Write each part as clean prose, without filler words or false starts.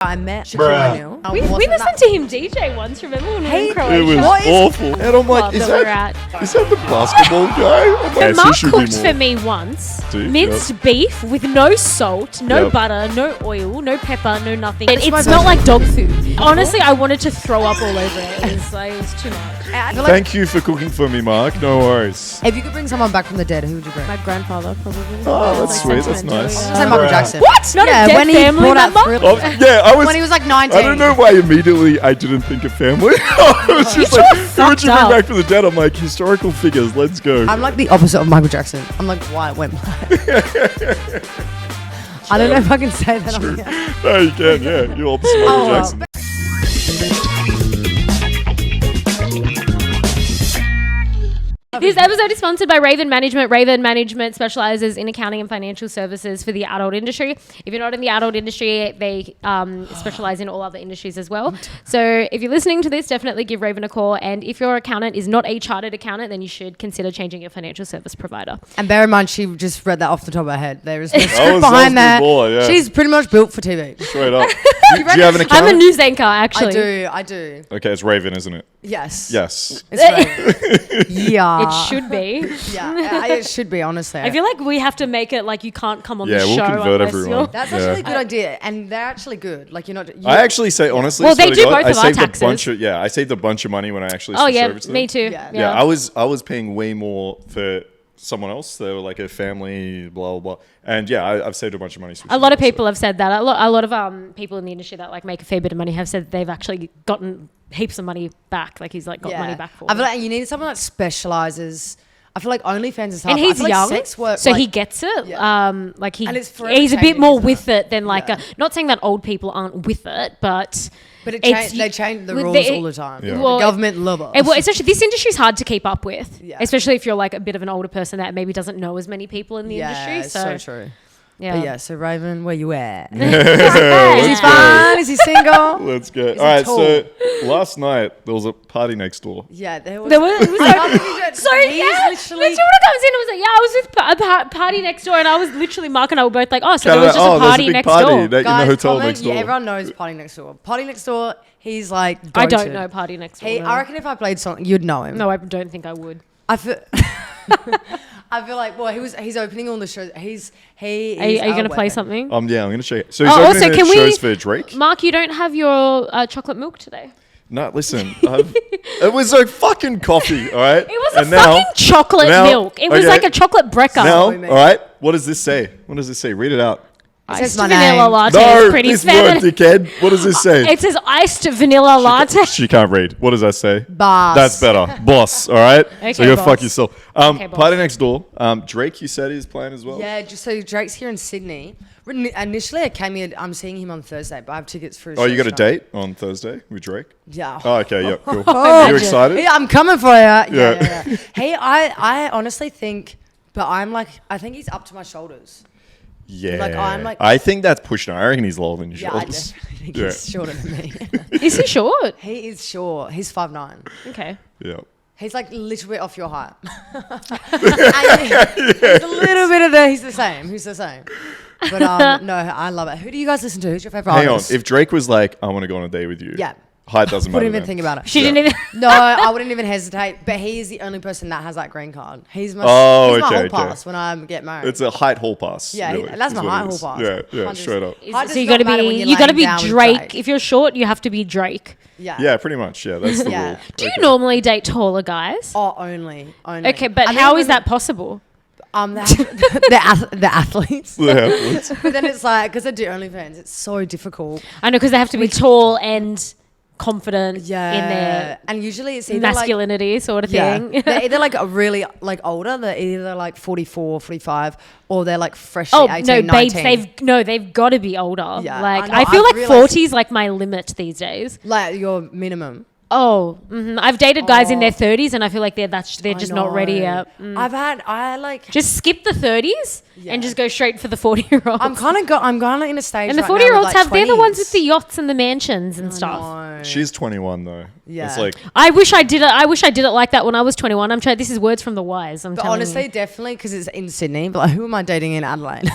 I met Shaquille O'Neal. We listened to him DJ once, remember when we were in Croatia? It was awful. And I'm like, is that the basketball guy? So Mark cooked for me once minced beef with no salt, no butter, no oil, no pepper, no nothing. It smelled like dog food. Honestly, I wanted to throw up all over it. It was too much. Thank you for cooking for me, Mark. No worries. If you could bring someone back from the dead, who would you bring? My grandfather, probably. Oh, that's sweet. That's nice. Say Michael Jackson. What? Not a dead family member? When he was like 19. I don't know why immediately I didn't think of family. I was just like, who would you bring back from the dead? I'm like, historical figures, let's go. I'm like the opposite of Michael Jackson. I'm like, why it went black. I don't know if I can say that on here. No, you can, yeah. You're opposite Michael Jackson. This episode is sponsored by Raven Management. Raven Management specializes in accounting and financial services for the adult industry. If you're not in the adult industry, they specialize in all other industries as well. So if you're listening to this, definitely give Raven a call. And if your accountant is not a chartered accountant, then you should consider changing your financial service provider. And bear in mind, she just read that off the top of her head. There is no script behind that. Yeah. She's pretty much built for TV. Straight up. Do you have an accountant? I'm a news anchor, actually. I do. Okay, it's Raven, isn't it? Yes. Yes. It's Raven. Yeah. It should be. Yeah, it should be, honestly. I feel like we have to make it like you can't come on the show. Yeah, we'll convert everyone. That's actually a good idea. And they're actually good. Like, you're not... I actually say, honestly... Well, they do both of our taxes. I saved a bunch of money when I actually switched over to them. Me too. Yeah, I was paying way more for someone else. They were like a family, blah, blah, blah. And yeah, I've saved a bunch of money. A lot of people have said that. A lot of people in the industry that like make a fair bit of money have said they've actually gotten heaps of money back. Like he's like got money back for I feel like you need someone that specializes. I feel like OnlyFans is hard. And he's young, sex work, so he gets it. Yeah. Like he's a bit more with it than like not saying that old people aren't with it, but they change the rules all the time. Yeah. Well, the government love us. Well, especially this industry is hard to keep up with, Yeah. especially if you're like a bit of an older person that maybe doesn't know as many people in the industry. So true. Yeah. But yeah, so Raven, where you at? Is he fun? Is he single? Let's go. All right, so last night there was a party next door. Yeah, there was. So literally what comes in and was like, I was with a party next door, and I was literally Mark and I were both like, there was just a party next door. In the hotel next door. Yeah, everyone knows party next door. Party next door. He's like. I don't know party next door. I reckon if I played something, you'd know him. No, I don't think I would. I feel like, well, he's opening all the shows. Are you going to play something? Yeah, I'm going to show you. So he's opening shows for Drake. Mark, you don't have your chocolate milk today. No, listen. It was a fucking coffee, all right? It was fucking chocolate milk. It was like a chocolate brecker. Now, all right, what does this say? What does it say? Read it out. Iced vanilla latte. No, pretty this feminine. word, dickhead. What does this say? It says iced vanilla latte. She can't read. What does that say? Boss. That's better. Boss, all right? Okay, so go boss. fuck yourself. Okay, party next door. Drake, you said he's playing as well? Yeah, so Drake's here in Sydney. Initially, I came here. I'm seeing him on Thursday, but I have tickets for his show you got a tonight. date on Thursday with Drake? Yeah. Oh, okay, yeah, cool. Oh, Are you excited? Yeah, I'm coming for you. Yeah. Hey, I honestly think, but I think he's up to my shoulders. Yeah. I think that's pushing. I reckon he's lower than your shoulders. I definitely think he's shorter than me. Is he short? He is short. He's 5'9". Okay. Yeah. He's like a little bit off your height. He's a little bit of he's the same. He's the same. But no, I love it. Who do you guys listen to? Who's your favorite artist? Hang on. If Drake was like, I want to go on a date with you. Yeah. Height doesn't matter. Wouldn't even think about it. She didn't even. No, I wouldn't even hesitate. But he is the only person that has that green card. He's my hall pass when I get married. It's a height hall pass. Yeah, really, that's my height hall pass. Yeah, straight up. So you got to be Drake. If you're short, you have to be Drake. Yeah, pretty much. Yeah, that's the rule. Do you normally date taller guys? Oh, only. Okay, but how is that possible? The athletes. The athletes. But then it's like, because I do OnlyFans, it's so difficult. I know, because they have to be tall and confident in their and usually it's either masculinity sort of thing. They're either like really like older, they're either like 44, 45, or they're like freshly 18, 19. They've got to be older. Yeah, like I feel like 40 is like my limit these days. Like your minimum. I've dated guys in their 30s, and I feel like they're just not ready yet. Just skip the 30s and just go straight for the 40-year-olds. I'm kind of in a stage. And the right now 40-year-olds with, like, they're the ones 20s. with the yachts and the mansions and stuff. No. She's 21 though. Yeah. It's like I wish I did it like that when I was 21. I'm trying. This is words from the wise. But telling honestly, you. definitely, because it's in Sydney. But like, who am I dating in Adelaide?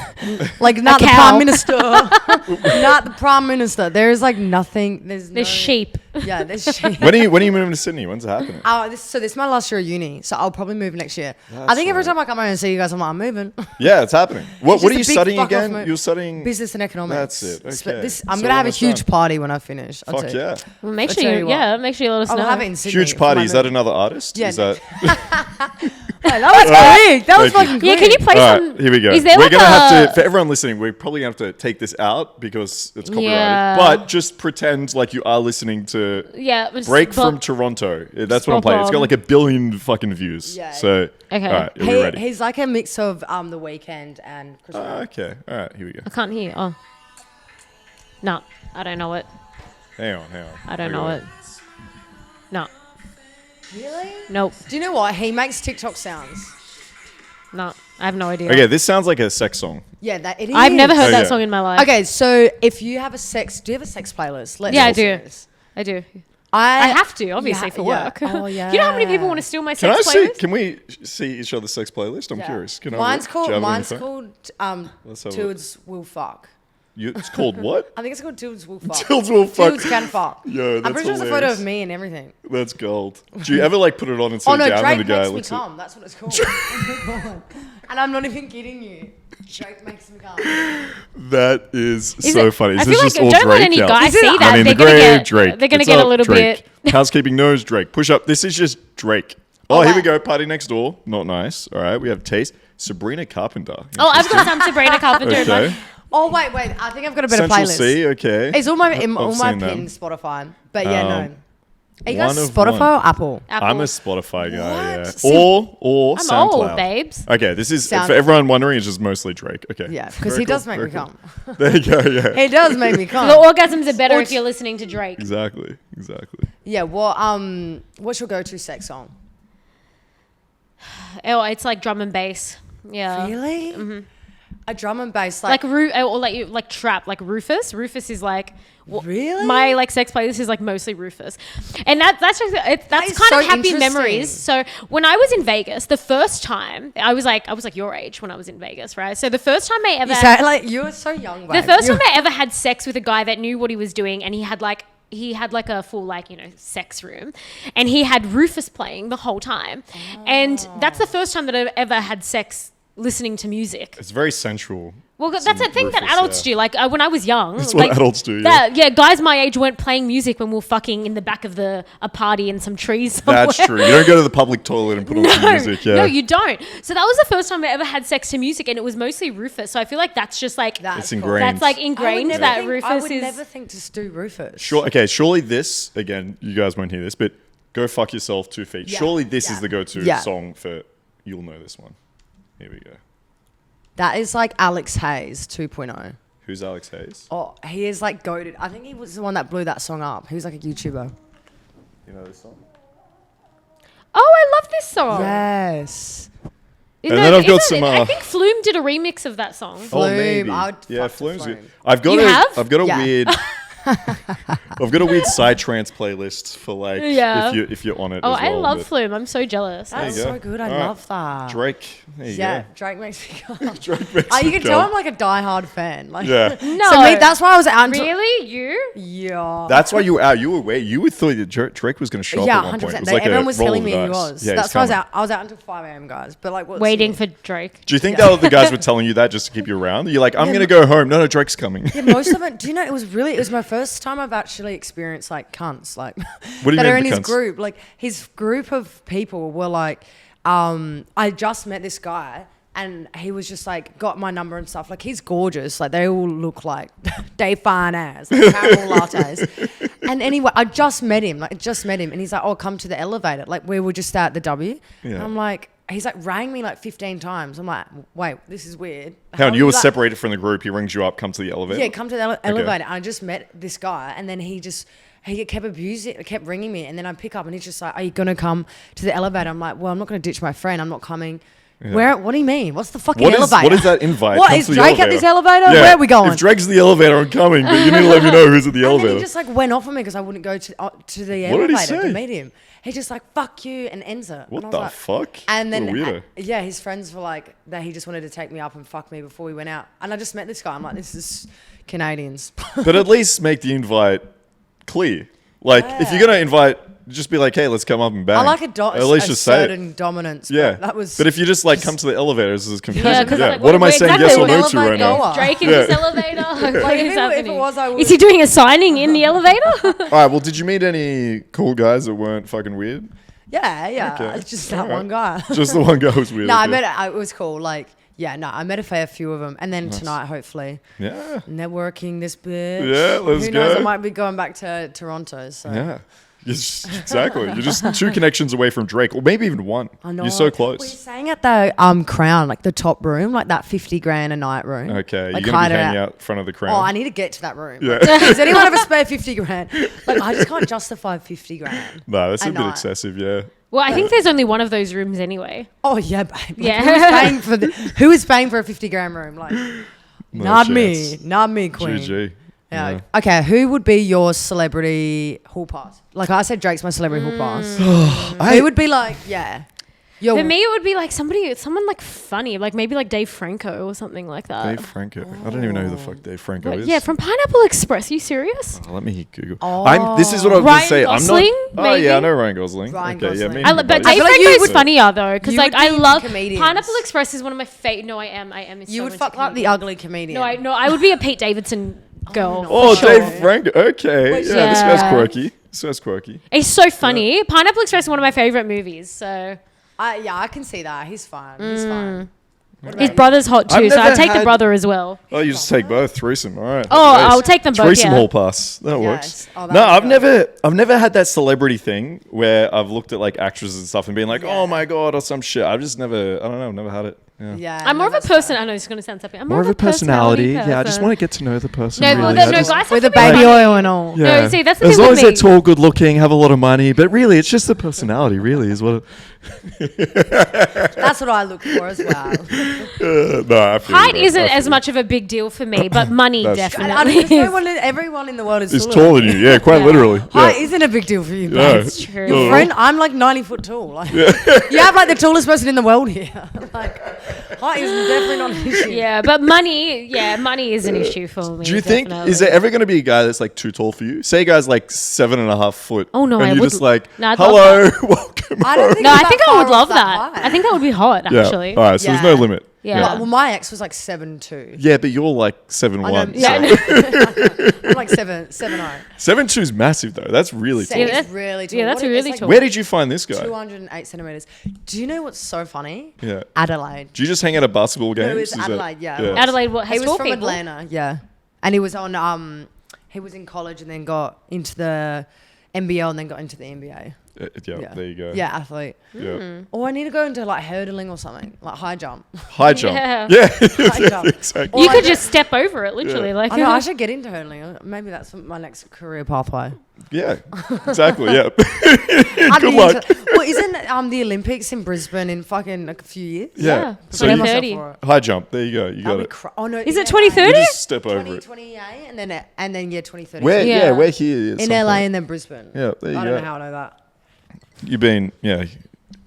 Like, not the cow. Prime Minister. Not the Prime Minister. There is like nothing. There's sheep. Yeah, there's sheep. when are you moving to Sydney? When's it happening? This is my last year of uni, so I'll probably move next year. That's I think every right. time I come home and see you guys, I'm like, I'm moving. Yeah, it's happening. What just are a you big studying fuck off again? move. You're studying Business and economics. That's it. Okay. I'm So gonna have a almost huge done. party when I finish. I'll Fuck tell you. yeah. Well, make I'll sure tell you, you what. make sure you let us I'll know. have it in Sydney. Huge for party. my Is that move. another artist? Yeah. Is that Wait, that was quick. That was Thank you. fucking quick. Yeah, can you play All some? right, here we go. Is there We're like gonna have a- to, for everyone listening, we're probably gonna have to take this out because it's copyrighted. Yeah. But just pretend like you are listening to Yeah. just Break bop- from Toronto. That's what I'm Spot playing. It's got on. like 1 billion fucking views. Yeah. So Okay. all right, are we ready? He's like a mix of The Weeknd and Chris Brown. Okay. All right, here we go. I can't hear. Oh. No, I don't know it. Hang on. I don't know it. No. Really? Nope. Do you know what? He makes TikTok sounds. No. I have no idea. Okay, this sounds like a sex song. Yeah, that it is. I've never heard Oh, that yeah. song in my life. Okay, so if you have do you have a sex playlist? Let's Yeah, I listen do. to this. I do. I I have to, obviously, for yeah. work. Oh, yeah. You know how many people want to steal my Can I sex see? playlist? Can we see each other's sex playlist? I'm Yeah. curious. Can Mine's I? look? Do you have it on your Mine's phone? called Let's have a look. Tilds Will Fuck. It's called what? I think it's called Tilds Will Fuck. Tilds Will Fuck. Tilds Can Fuck. Yo, I'm that's pretty sure there's a photo hilarious. of me and everything. That's gold. Do you ever like put it on and sit Oh no, down Drake and the guy makes me looks at? come. That's what it's called. Oh my God. And I'm not even kidding you. Drake makes me come. That is Is so it- funny. I Is feel this like just all don't let Drake? any Yeah. guy Is it- see I that. Money in They're the gonna grave, get. Drake. They're gonna It's get a up, little Drake. bit. Housekeeping knows Drake. Push up. This is just Drake. Oh, Oh, here we wow. go. Party next door. Not nice. All right. We have taste. Sabrina Carpenter. Oh, I've got some Sabrina Carpenter in Okay. mine. Oh wait. I think I've got a better Central playlist. C. Okay. It's all my I've all my seen them. pins Spotify. But yeah, no. Are you one guys of Spotify one. or Apple? Apple. I'm a Spotify guy. What? Yeah. See- Or I'm SoundCloud. old, babes. Okay. This is Sound- for everyone wondering. It's just mostly Drake. Okay. Yeah, because Very he does cool, make me very cool. come. There you go. Yeah. He does make me come. The orgasms are better Or if you're listening to Drake. Exactly. Yeah. Well, what's your go-to sex song? Oh, it's like drum and bass. Yeah. Really? Mm-hmm. A drum and bass, Like or like trap, like Rufus. Rufus is like Really? my like sex playlist is like mostly Rufus, and that's just, that's is kind so of happy interesting. memories. So when I was in Vegas, the first time I was like your age when I was in Vegas, right? So the first time I ever You say, like you were so young. the Babe. first You- time I ever had sex with a guy that knew what he was doing, and he had like a full sex room, and he had Rufus playing the whole time, and that's the first time that I've ever had sex listening to music. It's very sensual. Well, that's Some a thing that Rufus, adults yeah. do. Like when I was young, That's what like, adults do, yeah. Guys my age weren't playing music when we were fucking in the back of a party in some trees somewhere. That's true. You don't go to the public toilet and put on some music. Yeah. No, you don't. So that was the first time I ever had sex to music, and it was mostly Rufus. So I feel like that's just like That's It's cool. ingrained. that's like I would ingrained never that think- Rufus I would is. never think to do Rufus. Sure. Okay. Surely this again. You guys won't hear this, but "Go Fuck Yourself" 2 Feet. Yeah, Surely this yeah. is the go-to Yeah. song for. You'll know this one. Here we go. That is like Alex Hayes 2.0. Who's Alex Hayes? Oh, he is like goated. I think he was the one that blew that song up. He was like a YouTuber. You know this song? Oh, I love this song. Yes. You And know, then I've got isn't some, it- I think Flume did a remix of that song. Oh, Flume. maybe. I would Yeah, fuck to Flume's good. Flume. I've got You have? I've got a Yeah. weird. I've got a weird psytrance playlist for like Yeah. if you're on it. Oh, as well, I love but Flume. I'm so jealous. That's you go. so good. I All right. love that. Drake. There you Yeah, go. Drake makes me come. Drake makes Oh, you me can go. tell I'm like a diehard fan. Like, Yeah. No. So me, that's why I was out. Really? You? Yeah. That's why you were out. You were away. You would thought that Drake was going to show up Yeah, at one point. It 100%. was like Everyone a was roll telling of me he the dice. was. Yeah, That's he's why I was coming. out. I was out until 5 a.m. guys. But like, what's Waiting for Drake. Do you think that the guys were telling you that just to keep you around? You're like, I'm going to go home. No, Drake's coming. Yeah, most of it. Do you know? It was my first time I've actually experienced like cunts, like What do you that mean are in the his cunts? group. Like his group of people were like, I just met this guy. And he was just like, got my number and stuff. Like, he's gorgeous. Like, they all look like they fine ass, like caramel lattes. And anyway, I just met him. And he's like, oh, come to the elevator. Like, we were just at the W. Yeah. And I'm like, he's like rang me like 15 times. I'm like, wait, this is weird. Hang on, How you were like, separated from the group. He rings you up, come to the elevator. Yeah, come to the elevator. And I just met this guy, and then he kept ringing me, and then I pick up, and he's just like, "Are you gonna come to the elevator?" I'm like, "Well, I'm not gonna ditch my friend. I'm not coming." Yeah. What do you mean? What's the fucking elevator? What is that invite? What, is Drake at this elevator? Yeah. Where are we going? If Drake's at the elevator, I'm coming, but you need to let me know who's at the elevator. And then he just like went off on me because I wouldn't go to the What did he elevator say? to meet him. He's just like, "Fuck you," and ends it. What and the like, fuck? And then, What a weirdo. yeah, his friends were like, that he just wanted to take me up and fuck me before we went out. And I just met this guy. I'm like, this is Canadians. But at least make the invite clear. Like, if you're going to invite, just be like, hey, let's come up and bang. I like at least just say it. certain dominance. Yeah. That was. But if you just like come to the elevator, this is confusing. Yeah, 'cause like, what am I saying exactly yes or what no to right elevator now? goer? Drake in this elevator. Like, if it was, I would. is he doing a signing in the elevator? All right, well, did you meet any cool guys that weren't fucking weird? Yeah. Okay. It's just that one guy. Just the one guy was weird. No, okay. it was cool. Like, I met a fair few of them. And then tonight, hopefully, Yeah. networking this bitch. Yeah, let's Who knows? go. I might be going back to Toronto. So. Yeah. Yes, exactly. You're just 2 connections away from Drake, or maybe even 1. I know. You're so We're close. staying at the Crown, like the top room, like that 50 grand a night room. Okay, Like, you're going to be hide it hanging out in front of the Crown. Oh, I need to get to that room. Yeah. Like, does anyone have a spare 50 grand? Like, I just can't justify 50 grand. No, that's a bit night. excessive, yeah. Well, I think there's only one of those rooms anyway. Oh yeah, babe. Like, Yeah. who is paying for a 50 grand room? Like, not me, queen. GG. Yeah. Okay, who would be your celebrity hall pass? Like I said, Drake's my celebrity hall pass. Who would be like, For me, it would be like someone like funny, like maybe like Dave Franco or something like that. Dave Franco. I don't even know who the fuck Dave Franco is. Yeah, from Pineapple Express. Are you serious? Oh, let me Google. Oh. This is what I was going to say. Gosling, I'm not. Oh, yeah, I maybe? know Ryan Gosling. Ryan okay, Gosling. yeah, But Dave I feel like you Franco's would- funnier though, because you like would I be love comedians. Pineapple Express is one of my favorite. No, I am. You would fuck like the ugly comedian. No, I would be a Pete Davidson girl. Oh, for sure. Dave Franco. Okay. Wait, Yeah, this yeah. guy's quirky. He's so funny. Pineapple Express is one of my favorite movies. So I can see that. He's fine. He's fine. his brother's hot too, I've so I'd never take the had- brother as well. Oh, you just take both. Threesome. All right. Oh, Happy days. I'll take them both. Threesome Yeah. hall pass. That works. Yes. Oh, that No, would I've never had that celebrity thing where I've looked at like actresses and stuff and been like, Yeah. oh my God, or some shit. I've just never, I don't know, never had it. Yeah. Yeah. I'm more of a that's person. fair. I know it's going to sound something. I'm More of a personality. person. Yeah, I just want to get to know the person. No, really. well, I no, just- guys have With to the be baby funny. oil and all. Yeah. No, see, that's the as thing long with as they're me. tall, good looking, have a lot of money, but really, it's just the personality. Really, is what. That's what I look for as well. No, I feel Height you, isn't I feel as you. much of a big deal for me, but money That's true. definitely. Everyone in the world is He's taller taller than you. Yeah, quite Yeah. literally. Height Yeah. isn't a big deal for you, Yeah. babe. That's true. No. Your friend, I'm like 90 foot tall. Like, you have like the tallest person in the world here. Like, height is definitely not an issue. Yeah, but money is an issue for me. Do you think definitely. is there ever going to be a guy that's like too tall for you? Say a guy's like 7.5 foot. Oh, no, and I you're would- just like, No, I'd love hello, welcome. I don't home." think No, it's I that think I far would off love that that. height. I think that would be hot, Yeah. actually. All right, so there's no Yeah. limit. Yeah. Well, my ex was like 7'2". Yeah, but you're like 7'1". I know. so- Yeah, I'm like 7'0". 7'2" is massive though. That's really tall. Yeah, It's that's- really tall. yeah, that's What really it's tall. Where did you find this guy? 208 centimeters. Do you know what's so funny? Yeah. Adelaide. Do you just hang out at basketball games? No, it was Is that- Adelaide. Yeah. Adelaide, what, He has was tall from people? Atlanta. Yeah, and he was on. He was in college and then got into the NBL and then got into the NBA. Yeah, there you go. Yeah, athlete. Yeah. Or I need to go into like hurdling or something, like high jump. High jump. Yeah. Yeah. High jump. Exactly. Or You like could just step over it, literally. Like, I know I should get into hurdling. Maybe that's my next career pathway. Yeah. Exactly. Yeah. I'd Good be luck. Well, isn't the Olympics in Brisbane in fucking a few years? Yeah. So So you, 2030. high jump. There you go. You got That'd be it. oh no, Is it in LA. 2030? You just step over it. 2028 and then 2030. Where? Yeah. Yeah. We're here. at in some LA point. and then Brisbane. Yeah. There you I go. don't know how I know that. You've been. Yeah.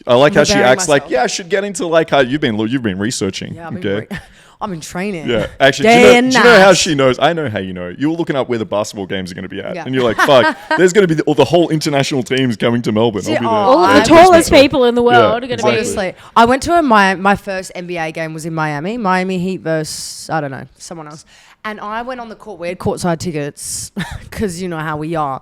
I like how she preparing acts like, myself. yeah, I should get into like how you've been researching. Yeah, I've okay. been I've been training. Yeah, actually, Day do and you know how night. she knows? I know how you know. You were looking up where the basketball games are going to be at, Yeah. and you're like, "Fuck, there's going to be the whole international teams coming to Melbourne." I'll be there. all of I- the tallest people in the world are going to exactly. be. Honestly, I went to my first NBA game was in Miami Heat versus I don't know someone else, and I went on the court. We had courtside tickets because you know how we are,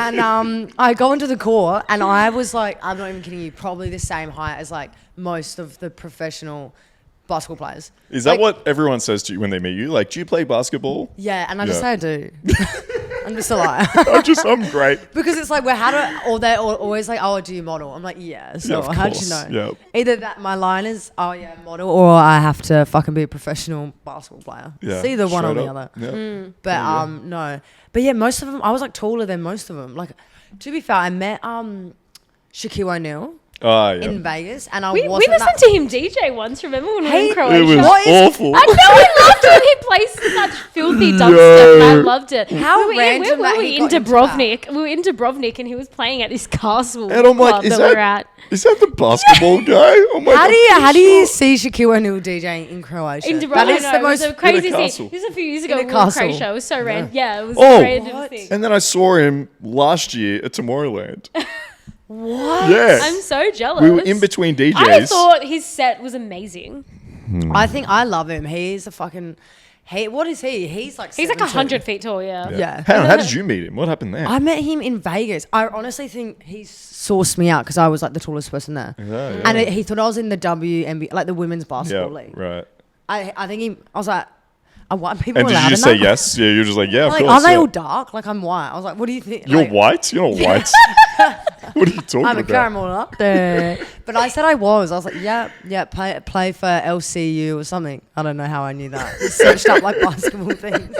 and I go into the court and I was like, I'm not even kidding you, probably the same height as like most of the professional basketball players. Is that Like, what everyone says to you when they meet you? Like, do you play basketball? Yeah, and I just Yeah. say I do. I'm just a liar. I'm great. Because it's like, they're always like, oh, do you model? I'm like, yeah. So of how'd you course. know? Yep. Either that my line is, oh yeah, model, or I have to fucking be a professional basketball player. Yeah. It's either one or Straight the up. other. Yep. But no. But yeah, most of them, I was like taller than most of them. Like, to be fair, I met Shaquille O'Neal in Vegas, and we listened to him DJ once. Remember when we were in Croatia? It was awful. I know, I loved it when he plays such filthy dubstep. I loved it. How where random were that we he in got into Dubrovnik? We were in Dubrovnik, and he was playing at this castle And I'm like, club is that we were that, at. is that the basketball guy? Oh my How God, do you see Shaquille O'Neal DJing in Croatia? In Dubrovnik, That is the it was most. a crazy In a castle. thing. This was a few years ago. In a We were in castle. Croatia. It was so random. Yeah, it was Oh. a random What? thing. And then I saw him last year at Tomorrowland. What? Yeah. I'm so jealous. We were in between DJs. I thought his set was amazing. I think I love him. He's a fucking. What is he? He's like. He's like 7'2". 100 feet tall. Yeah. Hang on, how did you meet him? What happened there? I met him in Vegas. I honestly think he sourced me out because I was like the tallest person there, Yeah. and he thought I was in the WNBA, like the women's basketball league. Right. I think I was like, are white people And did allowed you in just say that? yes? Yeah, you're just like, yeah, of Like, course. are they yeah. all dark? Like I'm white. I was like, what do you think? You're Like, white? You're not white. What are you talking I'm a about? caramel up there. But I said I was. I was like, yeah, play for LCU or something. I don't know how I knew that. I searched up like basketball things.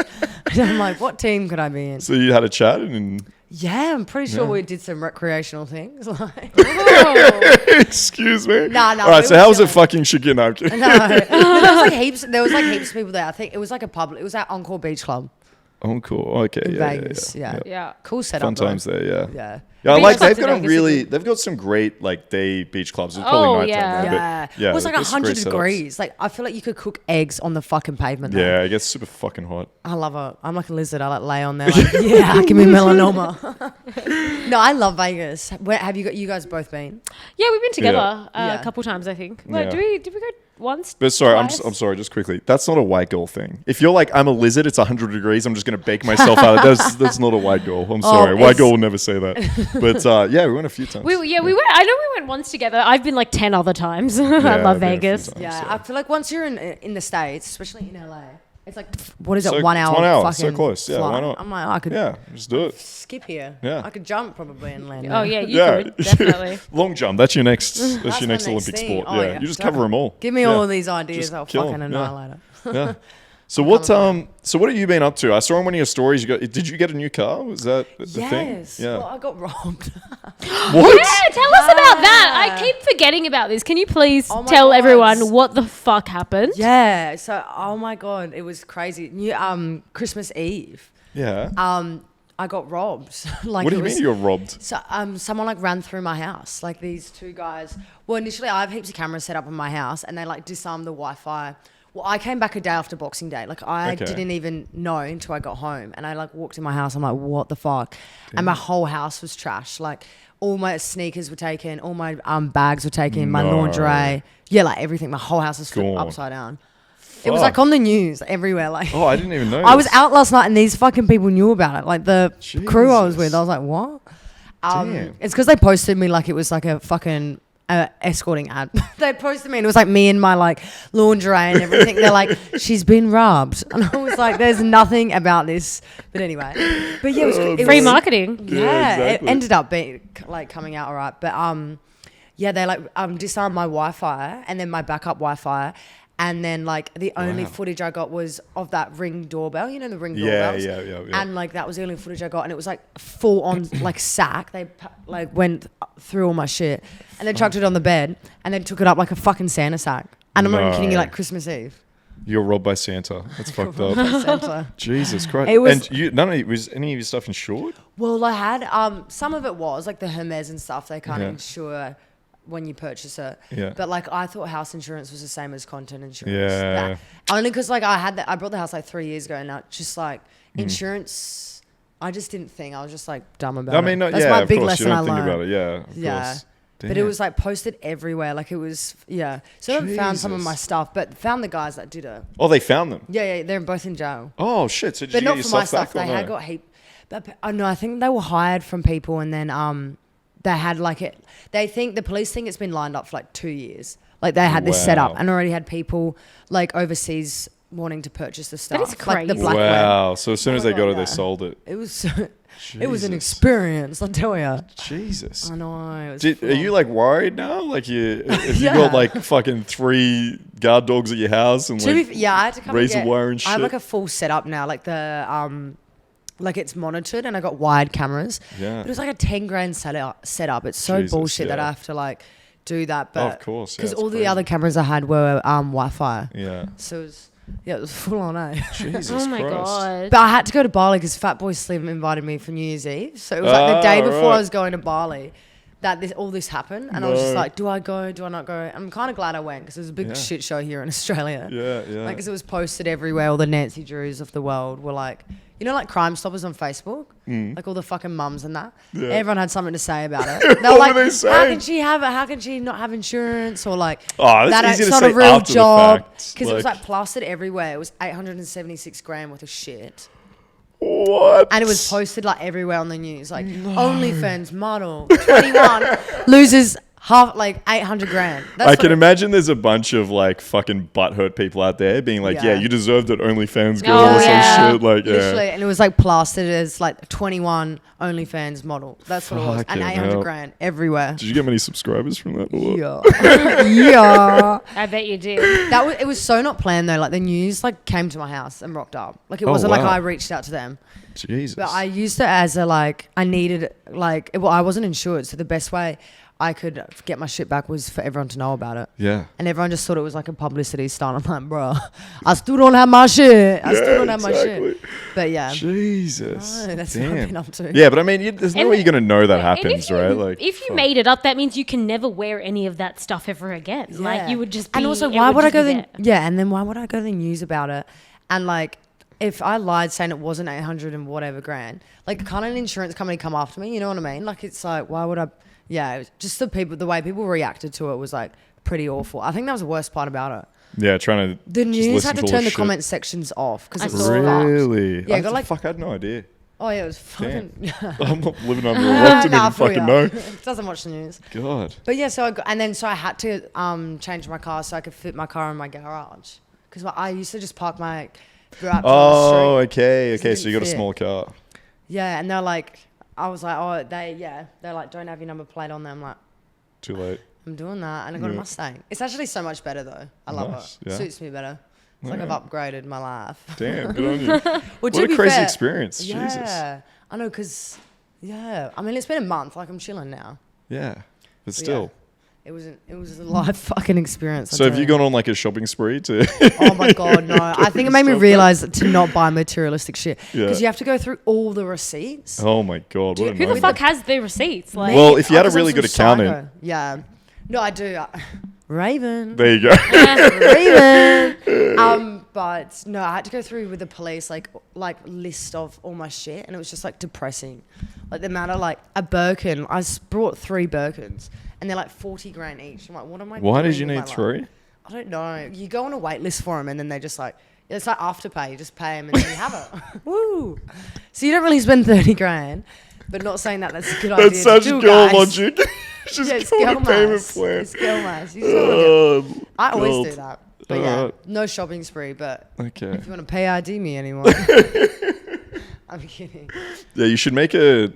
And I'm like, what team could I be in? So you had a chat and Yeah, I'm pretty sure we did some recreational things. Like, excuse me. No. All right. we So were how was it chilling. fucking Shaquille? No, I'm kidding. No, there was like heaps of people there. I think it was like a public. It was at Encore Beach Club Oh, cool. Okay. in Yeah, Vegas. yeah, Yeah, Yeah. cool setup. Fun though. times there. Yeah. Yeah. Yeah, I Beach like clubs they've in got a Vegas are really good. they've got some great like day beach clubs. It's Oh, probably yeah. nighttime there, Yeah. but yeah, It was like there's some 100 great setups. degrees. Like I feel like you could cook eggs on the fucking pavement. There. Yeah, it gets super fucking hot. I love it. I'm like a lizard. I like lay on there. Like, yeah, give me melanoma. No, I love Vegas. Where have you guys both been? Yeah, we've been together Yeah. a couple times, I think. Wait, Yeah. did we go once? But sorry, twice? I'm sorry, just quickly. That's not a white girl thing. If you're like, I'm a lizard, it's 100 degrees, I'm just going to bake myself out. That's not a white girl. I'm sorry. White it's- girl will never say that. But yeah, we went a few times. We went. I know we went once together. I've been like 10 other times. I Yeah, love I've been a few Vegas. times, Yeah, so. I feel like once you're in the States, especially in LA, it's like what is So it? 1 hour. it's 1 hour, Fucking so close. Yeah, flight. why not? I'm like, I could Yeah, just do it. skip here. Yeah. I could jump probably and land. Oh there. yeah, you Yeah. could definitely. Long jump. That's your next. That's your my next next Olympic thing. sport. Oh, yeah. yeah. You just Don't- cover them all. Give me Yeah. all these ideas. Just I'll kill fucking 'em, yeah. annihilate it. Yeah. So what? So what have you been up to? I saw in one of your stories. Did you get a new car? Was that the thing? Yes. Yeah. Well, I got robbed. What? Yeah, tell us about that. I keep forgetting about this. Can you please Oh my tell God. everyone what the fuck happened? Yeah. So, oh my god, it was crazy. Christmas Eve. Yeah. I got robbed. Like What do it you was, mean you're robbed? So someone like ran through my house. Like these two guys. Well, initially I have heaps of cameras set up in my house, and they like disarmed the Wi-Fi. Well, I came back a day after Boxing Day. Like I Okay. didn't even know until I got home, and I like walked in my house. I'm like, what the fuck? And my whole house was trashed. Like all my sneakers were taken, all my bags were taken, my No. lingerie. Yeah, like everything. My whole house was flipped Gone. upside down. It was like on the news everywhere. Like Oh, I didn't even know. I was out last night and these fucking people knew about it. Like the crew I was Jesus. with, I was like, what? Damn. It's because they posted me like it was like a fucking escorting ad. They posted me and it was like me and my like lingerie and everything. They're like, she's been robbed. And I was like, there's nothing about this. But anyway. But yeah, it Free was, marketing. Yeah, exactly. it ended up being like coming out all right. But yeah, they like disarmed my Wi-Fi and then my backup Wi-Fi. And then like the only Wow. footage I got was of that Ring doorbell, you know, the Ring Yeah, doorbells. yeah. And like that was the only footage I got, and it was like full on like sack. They like went through all my shit, and then chucked it on the bed, and then took it up like a fucking Santa sack. And I'm not even kidding you, No. like Christmas Eve. You're robbed by Santa. That's fucked up. Santa. Jesus Christ. It was- and was any of your stuff insured? Well, I had some of it was like the Hermes and stuff. They can't Yeah. insure when you purchase it. Yeah. But like I thought house insurance was the same as content insurance. Yeah. That- only because like I bought the house like 3 years ago, and now just like insurance, I just didn't think. I was just like dumb about I it. mean, no, That's yeah, my of big course. lesson You I don't think learned. about it. Yeah, of Yeah. course. But it Damn. was like posted everywhere. Like it was, yeah. So I haven't found some of Jesus. my stuff, but found the guys that did it. Oh, they found them. Yeah, they're both in jail. Oh shit! So did But you not get for your my stuff stuff. back? They or had no? got heap. But no, I think they were hired from people, and then they had like it. They think the police think it's been lined up for like 2 years. Like they had this set up Wow. and already had people like overseas wanting to purchase the stuff. is Like the crazy. black web. Wow. So as soon Oh as my they got God, it, they yeah. sold it. It was it was an Jesus. experience, I tell you. Jesus. I know. It was Are full you on. like worried now? Like if you Yeah. got like fucking 3 guard dogs at your house and To be like f- yeah, I had to come and razor get, wire and I have shit? like a full setup now, like the like it's monitored and I got wide cameras. Yeah. But it was like a 10 grand setup. It's so Jesus, bullshit that yeah. I have to like do that. Oh, But of course, yeah, because it's all the crazy. other cameras I had were Wi-Fi. Yeah. So it was full on, eh? Jesus Oh my Christ. god. But I had to go to Bali because Fatboy Slim invited me for New Year's Eve. So it was like the day before right. I was going to Bali that all this happened. And I was just No. like, do I go? Do I not go? I'm kind of glad I went because it was a big Yeah. shit show here in Australia. Yeah, yeah. Like, because it was posted everywhere. All the Nancy Drews of the world were like, you know, like Crime Stoppers on Facebook? Like all the fucking mums and that. Yeah. Everyone had something to say about it. They were What like, were they how saying? can she have it? How can she not have insurance? Or like, Oh, that's easy it's to not say a real after the job. fact. Because it was Like- like plastered everywhere. It was 876 grand worth of shit. What? And it was posted like everywhere on the news. Like, OnlyFans model, 21, loses half, like 800 grand. That's I what can it- imagine there's a bunch of like fucking butthurt people out there being like, yeah, Yeah. you deserved it, OnlyFans girl, Oh, or some yeah. shit. Like, yeah. Literally, and it was like plastered as like 21 OnlyFans model. That's what it was. And Fucking 800 hell. grand everywhere. Did you get many subscribers from that? Or what? Yeah. yeah. I bet you did. It was so not planned though. Like the news like came to my house and rocked up. Like it Oh, wasn't like wow. I reached out to them. Jesus. But I used it as a like I needed like well I wasn't insured, so the best way I could get my shit back was for everyone to know about it. yeah. And everyone just thought it was like a publicity stunt. I'm like, bro, I still don't have my shit. I still don't have my exactly. shit. But yeah, Jesus. no, that's what I've been up to. Yeah, but I mean, there's no And- way you're gonna know that And happens, if you, right? Like, if you fuck. made it up, that means you can never wear any of that stuff ever again. Like Yeah. you would just be. And also, it why would I just go be the there. and then why would I go the news about it? And like, if I lied saying it wasn't 800 and whatever grand, like, can't an insurance company come after me? You know what I mean? Like, it's like, why would I? Yeah, it was just the way people reacted to it was like pretty awful. I think that was the worst part about it. Yeah, trying to. The just news listen had to all turn this the shit. comment sections off because I it was saw that. fucked. Really? Yeah, I got like- fuck. I had no idea. Oh yeah, it was fucking. I'm not living under a rock to Nah, even for fucking real. know. Doesn't watch the news. God. But yeah, so I had to change my car so I could fit my car in my garage because I used to just park my Grab Oh, on the street. okay. Doesn't So you got a fit. small car. Yeah, and they're like, I was like, oh, they're like, don't have your number plate on them. Like, Too late. I'm doing that, and I got a Yeah. Mustang. It's actually so much better though. I love Nice, it. yeah. Suits me better. It's like I've upgraded my life. Damn, good on you. Well, What to a be crazy fair- experience. Yeah, Jesus. I know, cause I mean, it's been a month. Like I'm chilling now. Yeah. But But still. It was a live fucking experience. I So have tell you gone on like a shopping spree to Oh my god, no! I think it made me realize to not buy materialistic shit Yeah. because you have to go through all the receipts. Oh my god, what a Dude, Who the nightmare. fuck has the receipts? Like, Well, if you had a 'cause I'm really some good accountant. psycho. Yeah. No, I do. Raven. There you go. Raven. But no, I had to go through with the police like list of all my shit, and it was just like depressing. Like the amount of like a Birkin. Brought 3 Birkins, and they're like 40 grand each. I'm like, what am I? Why did doing you with need my life? 3? I don't know. You go on a wait list for them, and then they just like it's like afterpay. You just pay them, and then you have it. Woo! So you don't really spend 30 grand, but not saying that that's a good idea. That's such to do, girl guys. logic. Just Yeah, it's go on girl a payment mass. plan. It's girl mass. You just don't wanna get- I always gold. do that. But yeah, Alright. no shopping spree. But Okay. if you want to pay ID me anyone, I'm kidding. Yeah, you should make a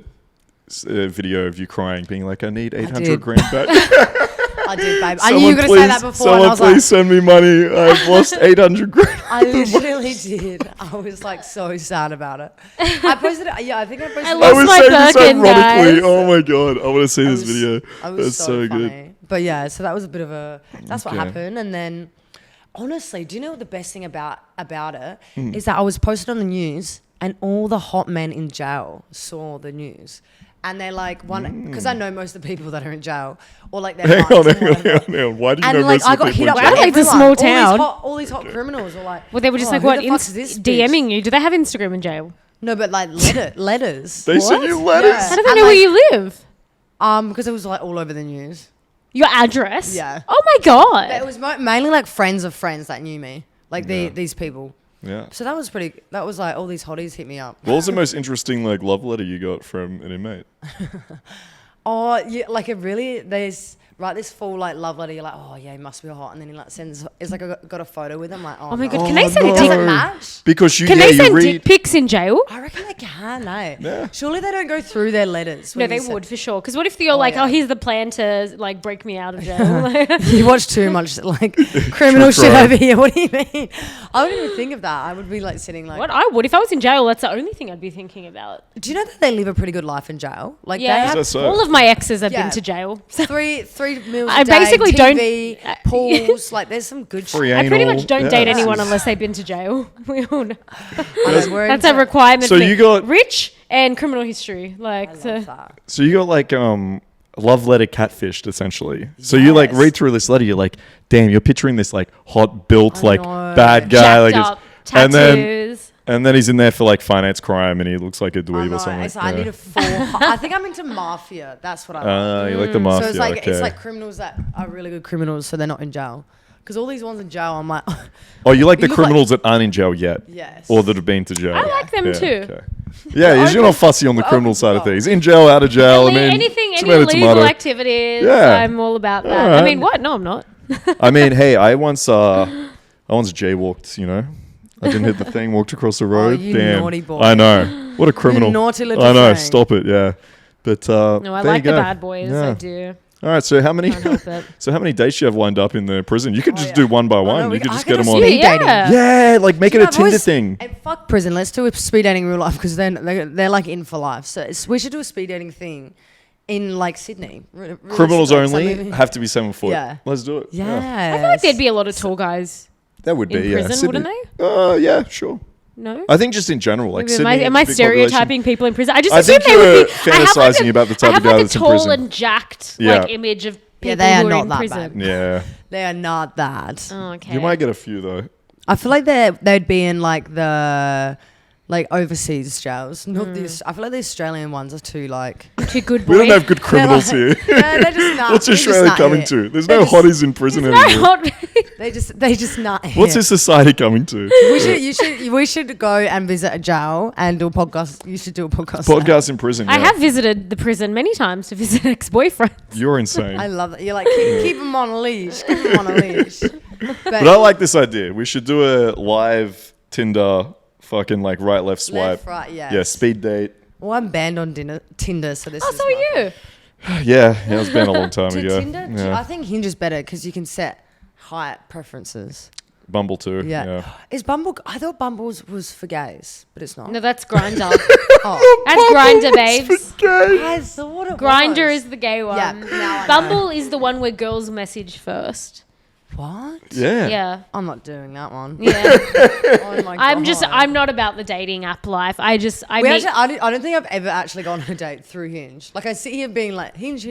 video of you crying, being like, I need 800 did. grand back. I did, babe. I knew you were gonna say that before, and Someone I was please like, send me money. I've lost 800 grand. I literally did. I was like so sad about it. I posted it. Yeah, I think I posted I it. lost I was my saying this Birkin, ironically. guys. Oh my god, I want to see I this was- video. I was That's so funny. good. But yeah, so that was a bit of a. That's what Okay. happened, and then honestly, do you know what the best thing about it Hmm. is that I was posted on the news, and all the hot men in jail saw the news. And they're like, because I know most of the people that are in jail, or like they're Hang on, mates and hang on, whatever. hang on. Why do you And know like most I of the got people hit in up. jail? by Adelaide's a everyone. small All town. all these hot criminals are like. well, they were just "Oh, like, who what? the fuck is this bitch?" DMing you? Do they have Instagram in jail? No, but like letters. They sent you letters? Yeah. How do they And, know where like, you live? Because it was like all over the news. Your address? Yeah. Oh my But god. it was mainly like friends of friends that knew me, like Yeah. these people. Yeah. So that was pretty. That was like all these hotties hit me up. What was the most interesting like love letter you got from an inmate? Oh, yeah, like it really. There's write this full like love letter. You're like, oh yeah, he must be hot, and then he like sends. It's like got a photo with him. Like, Oh my no. god, can they send no. Does dick? it match? Because you Can they you send read. dick pics in jail? I reckon they can. No. Yeah. Surely they don't go through their letters. No, when they you send- would for sure. Because what if you're like, yeah. oh, here's the plan to like break me out of jail? You watch too much like criminal True shit crime. over here. What do you mean? I wouldn't even think of that. I would be like sitting like. What I would if I was in jail, that's the only thing I'd be thinking about. Do you know that they live a pretty good life in jail? Like Yeah, they Is that have so? all of my exes have Yeah. been to jail. three meals. I a day, basically TV, don't- pools. Like there's some good Free shit. I pretty anal. much don't Yeah. date anyone unless they've been to jail. We all know. That's a into- requirement. So for me. you got- rich and criminal history, like I love so. that. So you got like love letter catfished essentially. So you like Yes. read through this letter, you're like, damn, you're picturing this like hot built I like know. bad guy, Jacked like up, and then tattoos. and then he's in there for like finance crime, and he looks like a I dweeb know. or something. It's like, I need a full. I think I'm into mafia. That's what I like. You like the mafia? So it's like okay. it's like criminals that are really good criminals, so they're not in jail. Because all these ones in jail, I'm like, oh, you like the you look like- criminals that aren't in jail yet, yes. or that have been to jail. I like them Yeah, too. okay. Yeah, you're not fussy on the Well, criminal side of well. things. In jail, out of jail. I mean, Anything, any tomato, illegal tomato. activities, Yeah. I'm all about that. Alright. I mean, what? No, I'm not. I mean, hey, I once jaywalked. You know, I didn't hit the thing. Walked across the road. you Damn, naughty boy. I know. What a criminal. naughty little I know. thing. Stop it. Yeah, but No, I there like you the go. bad boys. Yeah. I do. All right. So how many? Can't help it. So how many dates do you have lined up in the prison? You could just yeah. do one by I one. know, You could I just could get them just on. speed dating. Yeah, like make it a Tinder thing. And fuck prison. Let's do a speed dating in real life because then they're like in for life. So we should do a speed dating thing in like Sydney. Criminals Like, only maybe- have to be 7 foot. Yeah. Let's do it. Yeah. I feel like there'd be a lot of tall guys That would be in yeah. prison, wouldn't Sydney. they? Yeah, sure. No. I think just in general, like Sydney. Am I big population. stereotyping people in prison? I just I assume think they would you're be. I have fantasizing about the type I have of guy like that's a in tall prison. and jacked Yeah. like image of people they are who are not in that prison. bad. Yeah. They are not that. Oh, okay. You might get a few though. I feel like they'd be in like the like overseas jails. Not this. I feel like the Australian ones are too like. Too good We boy. don't have good criminals here. Yeah, they're just not. What's they're just Australia not coming here. to? There's They're no just- hotties in prison No, anymore. not- They just not. Here. What's this society coming to? We should go and visit a jail and do a podcast. You should do a podcast. there. Podcast in prison. I yeah. have visited the prison many times to visit ex-boyfriends. You're insane. I love it. You're like keep them on a leash. Keep them on a leash. But I like this idea. We should do a live Tinder fucking like right, left swipe. Left, right, yes. Yeah, speed date. Well, I'm banned on Tinder, so this. Oh, is so my- are you? Yeah, it was been a long time To ago. Tinder, Yeah. I think Hinge is better because you can set height preferences. Bumble too. Yeah. Yeah. Is Bumble? I thought Bumble was for gays, but it's not. No, that's Grinder. Oh, That's Grinder, babes. I thought it Grinder was. is the gay one. Yeah, now I know. Bumble is the one where girls message first. What? Yeah. Yeah. I'm not doing that one. Yeah. Oh my God. I'm not about the dating app life. I I meet, don't think I've ever actually gone on a date through Hinge. Like I sit here being like Hinge.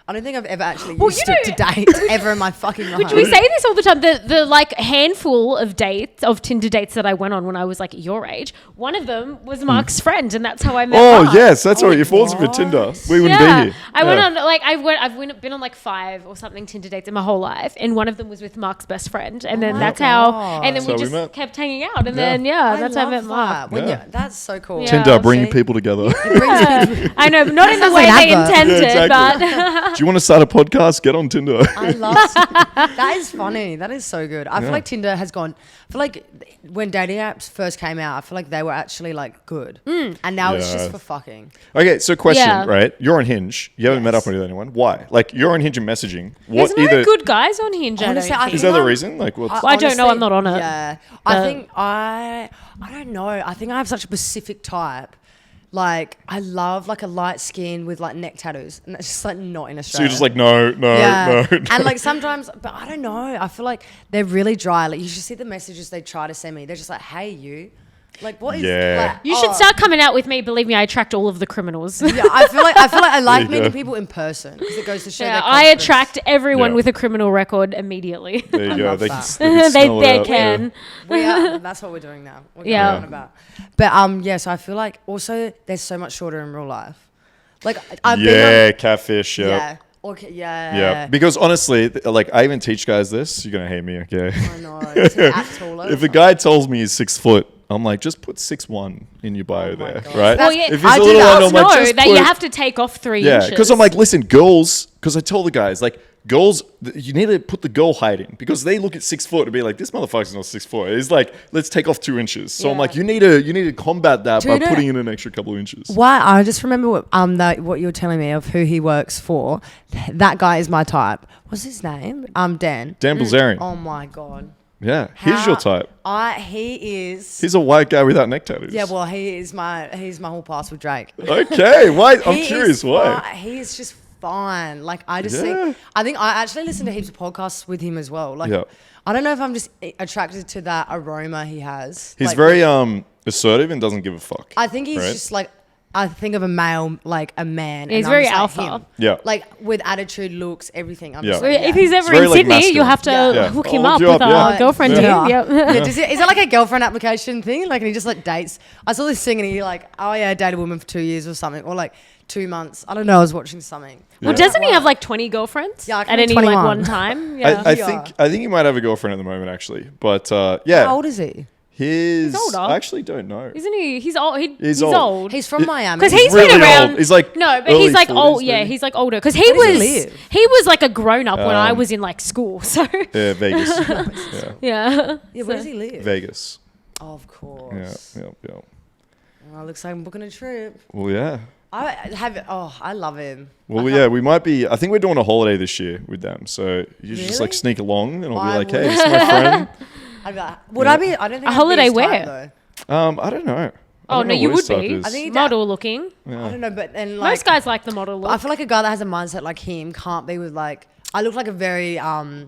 I don't think I've ever actually Well, used you it to date ever in my fucking life. we say this all the time. The like handful of Tinder dates that I went on when I was like your age. One of them was Mark's friend, and that's how I met. Oh Mark. yes, that's right. If it wasn't for Tinder, we wouldn't be here. I went Yeah. on like been on like 5 or something Tinder dates in my whole life, and one of them was with Mark's best friend, and then my that's God. how. And then That's we how we just met. kept hanging out, and Yeah. then that's how I met love Mark. that. When Yeah. that's so cool. Yeah. Tinder bringing see. people together. It brings people- I know, but not in the Sounds way like they an advert. intended, Yeah, exactly. but Do you want to start a podcast? Get on Tinder. I love that. Is funny. That is so good. I feel like Tinder has gone. I feel like when dating apps first came out, I feel like they were actually like good, and now it's just Yeah. for fucking. Okay, so question, Yeah. right? You're on Hinge. You haven't met up with anyone. Why? Like you're on Hinge and messaging. What there's no good guys on Hinge. Honestly, I don't I think. is think that the I'm- reason? Like what's Well, I don't know, I'm not on it. Yeah, But- I think I don't know. I think I have such a specific type. Like I love like a light skin with like neck tattoos, and that's just like not in Australia. so you're just like no. Yeah, no. and like sometimes, but I don't know. I feel like they're really dry. Like you should see the messages they try to send me. They're just like, "Hey, you." Like what is? Yeah. Like, You should oh. start coming out with me. Believe me, I attract all of the criminals. Yeah, I feel like I like There you meeting go. people in person because it goes to show. Yeah, their I confidence. attract everyone Yeah. with a criminal record immediately. There you I go. love They that. can they smell it they out, can. We are, that's what we're doing now. We're Yeah. going about. But yeah, so I feel like also they're so much shorter in real life. Like I've Yeah, been catfish. on, Yeah. yeah. Okay, yeah. Yeah. Because honestly, like I even teach guys this. You're gonna hate me, okay? I know. It's an act taller. If a guy tells me he's 6 foot, I'm like, just put 6'1" in your bio Oh my there, God. right? Well, yeah, If he's I a do little that. one, I'm like, No, just that put, you have to take off 3 yeah, inches. because I'm like, listen, girls, because I tell the guys, like, girls, you need to put the girl height in because they look at 6 foot and be like, this motherfucker's not 6 foot. It's like, let's take off 2 inches. So I'm like, you need to combat that by putting in an extra couple of inches. Why? I just remember what you were telling me of who he works for. That guy is my type. What's his name? Dan. Dan Bilzerian. Oh my God. Yeah, he's your type. He is. He's a white guy without neck tattoos. Yeah, well, he's my whole pass with Drake. Okay, why? I'm curious why. He is just fine. Like I think I actually listen to heaps of podcasts with him as well. Like I don't know if I'm just attracted to that aroma he has. He's like, very assertive and doesn't give a fuck. I think he's just like. I think of a male, like a man. Yeah, he's and very I'm just alpha. Like him. Yeah. Like with attitude, looks, everything. I'm just If like, he's ever in Sydney, you'll have to hook him up with our girlfriend team. Yep. Is that like a girlfriend application thing? Like, and he just like dates. I saw this thing and he like, oh yeah, I dated a woman for 2 years or something, or like 2 months. I don't know. I was watching something. Well, doesn't he have like 20 girlfriends? Yeah, at any 21. like one time. Yeah. I think he might have a girlfriend at the moment actually, but yeah. How old is he? He's older. I actually don't know. Isn't he? He's old. He's old. old. He's from Miami. Because he's really been around. old. He's like no, but he's like 40s, old. Yeah, maybe. he's like older. Because he Where does was he live? he was like a grown up when I was in like school. So Yeah, Vegas. yeah. Yeah, where does he live? Vegas. Oh, of course. Yeah. Oh, looks like I'm booking a trip. Well, yeah. I love him. Well, we might be. I think we're doing a holiday this year with them. So you just like sneak along, and I'll be like, "Hey, this is my friend." I'd be like, would I be? I don't think A I'd holiday be his type, where? though. I don't know. Oh no, you would be I think model looking. I don't know, but then like Most guys like the model look. I feel like a guy that has a mindset like him can't be with like. I look like a very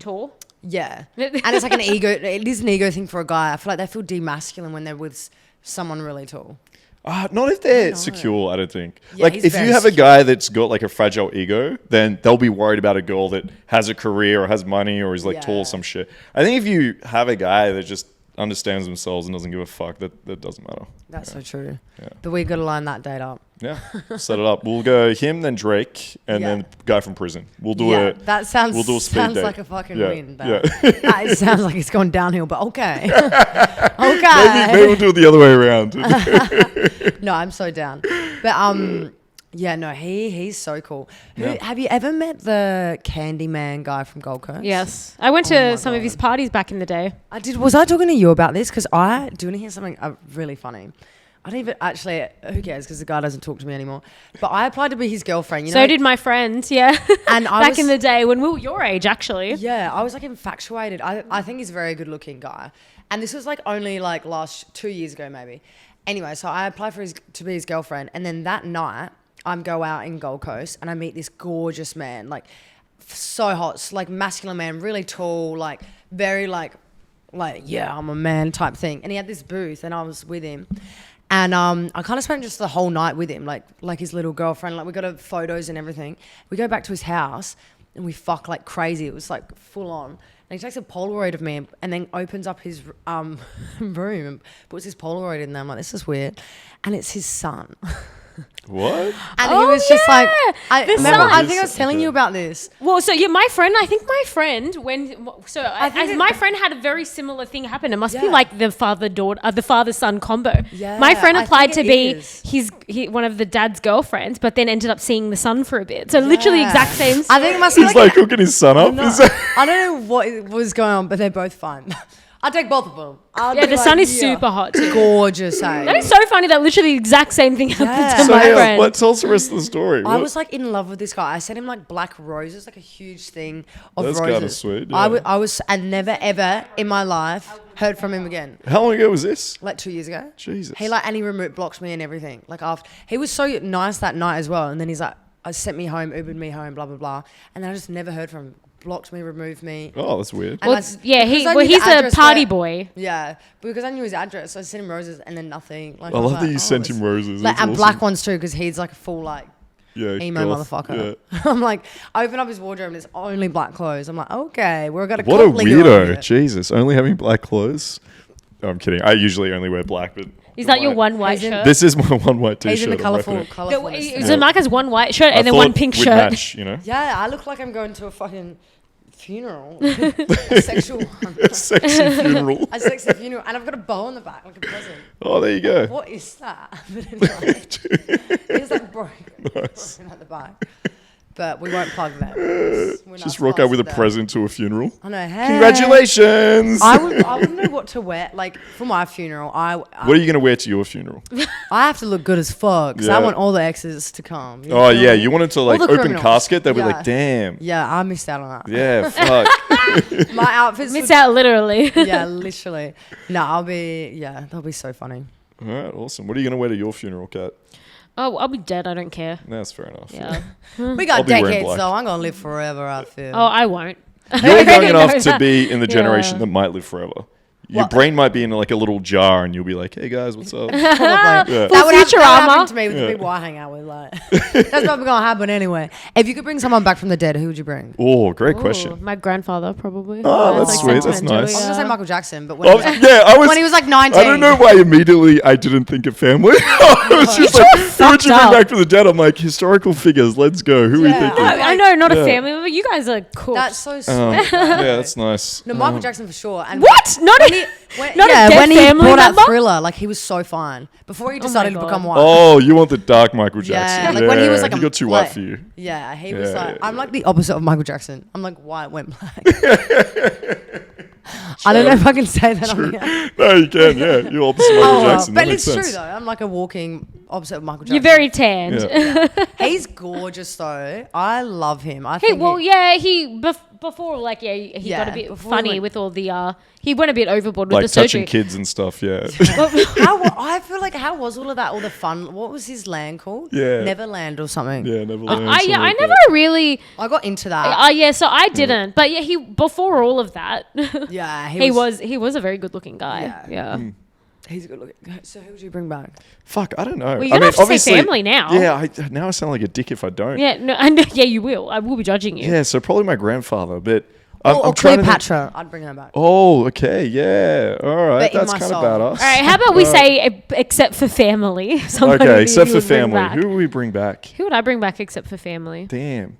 Tall. yeah, and it's like an ego. It is an ego thing for a guy. I feel like they feel demasculine when they're with someone really tall. Not if they're secure, I don't think. Yeah, like, he's if you very have a secure. guy that's got like a fragile ego, then they'll be worried about a girl that has a career or has money or is like tall or some shit. I think if you have a guy that just understands themselves and doesn't give a fuck, that doesn't matter. That's so true. Yeah. But we got to line that date up. Yeah, set it up. We'll go him, then Drake, and then guy from prison. We'll do that sounds we'll do a speed sounds date. like a fucking Yeah, win. yeah. That sounds like it's gone downhill, but okay. Okay. Maybe we'll do it the other way around. No, I'm so down. But yeah, no, he's so cool. Have you ever met the Candyman guy from Gold Coast? Yes, I went to some of his parties back in the day. I did. Was I talking to you about this? Because do you want to hear something really funny? I don't even actually. Who cares? Because the guy doesn't talk to me anymore. But I applied to be his girlfriend. You know, So did my friend. Yeah, And I back was- in the day when we were your age, actually. Yeah, I was like infatuated. I think he's a very good looking guy. And this was like only like 2 years ago maybe. Anyway, so I applied to be his girlfriend, and then that night I go out in Gold Coast and I meet this gorgeous man, like so hot, like masculine man, really tall, like very like yeah, I'm a man type thing. And he had this booth and I was with him. And I kind of spent just the whole night with him, like his little girlfriend. Like we got photos and everything. We go back to his house and we fuck like crazy. It was like full on. And he takes a Polaroid of me and then opens up his room and puts his Polaroid in there. I'm like, this is weird. And it's his son. What? And he was just like, I the remember, son. I think I was telling you about this. Well, so yeah, my friend had a very similar thing happen. It must be Yeah. like the father-son combo. Yeah, My friend I applied think to it be is. one of the dad's girlfriends, but then ended up seeing the son for a bit. So literally exact same. I think it must be He's like hooking his son up. I don't know what was going on, but they're both fine. I'll take both of them. Yeah, the son is super hot too. gorgeous. That is so funny that literally the exact same thing happened to So my hang on, friend. tell us the rest of the story. I was like in love with this guy. I sent him like black roses, like a huge thing of That's roses. kinda sweet, yeah. I never ever in my life heard from him again. How long ago was this? Like 2 years ago. Jesus. He blocked me and everything. Like after he was so nice that night as well. And then he's like, sent me home, Ubered me home, blah blah blah. And then I just never heard from him. Blocked me, removed me. Oh, that's weird. And Well, yeah, because I knew he's the a address party where- boy. Yeah, because I knew his address, so I sent him roses and then nothing. Like, I was love that like, you sent him roses. Like, That's and awesome. black ones too, because he's like a full like Yeah, emo goth. motherfucker. Yeah. I'm like, I open up his wardrobe and it's only black clothes. I'm like, okay, we're gonna. What a weirdo. Jesus, only having black clothes. Oh, I'm kidding. I usually only wear black, but Is that your one white He's in- shirt? this is my one white t-shirt. He's in the on my colourful. phone. So Mark has one white shirt I and then one thought pink we'd shirt. match, you know? Yeah, I look like I'm going to a fucking funeral, a sexual one, Sexy funeral. a sexy funeral, and I've got a bow on the back like a present. Oh, there you go. What is that? But anyway, it's like broken Nice. at the back. but we won't plug them. Just rock out with a present to a funeral. I know. Hey. Congratulations. I wouldn't know what to wear. Like for my funeral, what are you gonna wear to your funeral? I have to look good as fuck. Because I want all the exes to come. Oh yeah, you wanted to like open criminals. casket. They'll be like, damn. Yeah, I missed out on that. Yeah, fuck. My outfits. Missed out literally. Yeah, literally. No, that'll be so funny. All right, awesome. What are you gonna wear to your funeral, Kat? Oh, I'll be dead. I don't care. That's fair enough. Yeah. We got I'll be wearing decades black. though. I'm gonna live forever. I feel. Oh, I won't. You're young already enough know to that. be in the generation that might live forever. Your brain might be in like a little jar, and you'll be like, "Hey guys, what's up?" Probably. Yeah. That would Futurama. happen to me with the people I hang out with. Like, that's probably gonna happen anyway. If you could bring someone back from the dead, who would you bring? Oh, great Ooh, question. my grandfather probably. Oh, that's sweet. That's sentimental, nice. I was yeah. gonna say Michael Jackson, but when, Oh, he, was like, yeah, I was. when he was like 19. I don't know why immediately I didn't think of family. I was just like, who would you bring up. back from the dead? I'm like, historical figures. Let's go. Who are you Yeah. thinking? No, I know, not Yeah. a family member. You guys are cool. That's so sweet. Yeah, that's nice. No, Michael Jackson for sure. And What? Not when a- he, when, not a yeah, dead when he family brought out member? Thriller, like he was so fine before he decided to God. become white. Oh, you want the dark Michael Jackson? Yeah, like when he was like he a- got too like- white for you. Yeah, he was Yeah, like, yeah, I'm like the opposite of Michael Jackson. I'm like white went black. I don't know if I can say that on here. No, you can. Yeah, you're opposite Michael Oh, well, Jackson. but That makes it's sense. true though. I'm like a walking opposite of Michael Jackson. You're very tanned. Yeah. He's gorgeous though. I love him. I Hey, think well, yeah, before, like, he Yeah, got a bit before he funny went- with all the, he went a bit overboard with Like the surgery. touching kids and stuff. Yeah. I feel like how was all of that? All the fun. What was his land called? Yeah. Neverland or something. Yeah, never. I never really, I got into that. yeah, so I didn't. But yeah, before all of that, Yeah, he was a very good looking guy. Yeah. He's a good looking. So who would you bring back? Fuck, I don't know. Well, you're gonna have to say obviously- family now. Yeah, now I sound like a dick if I don't. Yeah, no, and yeah, you will. I will be judging you. Yeah, so probably my grandfather, but Or I'm trying to think- Cleopatra. I'd bring her back. Oh, okay, yeah, all right, But in that's my kind of soul. badass. All right, how about we say except for family? Somebody Okay, that except you for would bring family, back. who will we bring back? Who would I bring back except for family? Damn.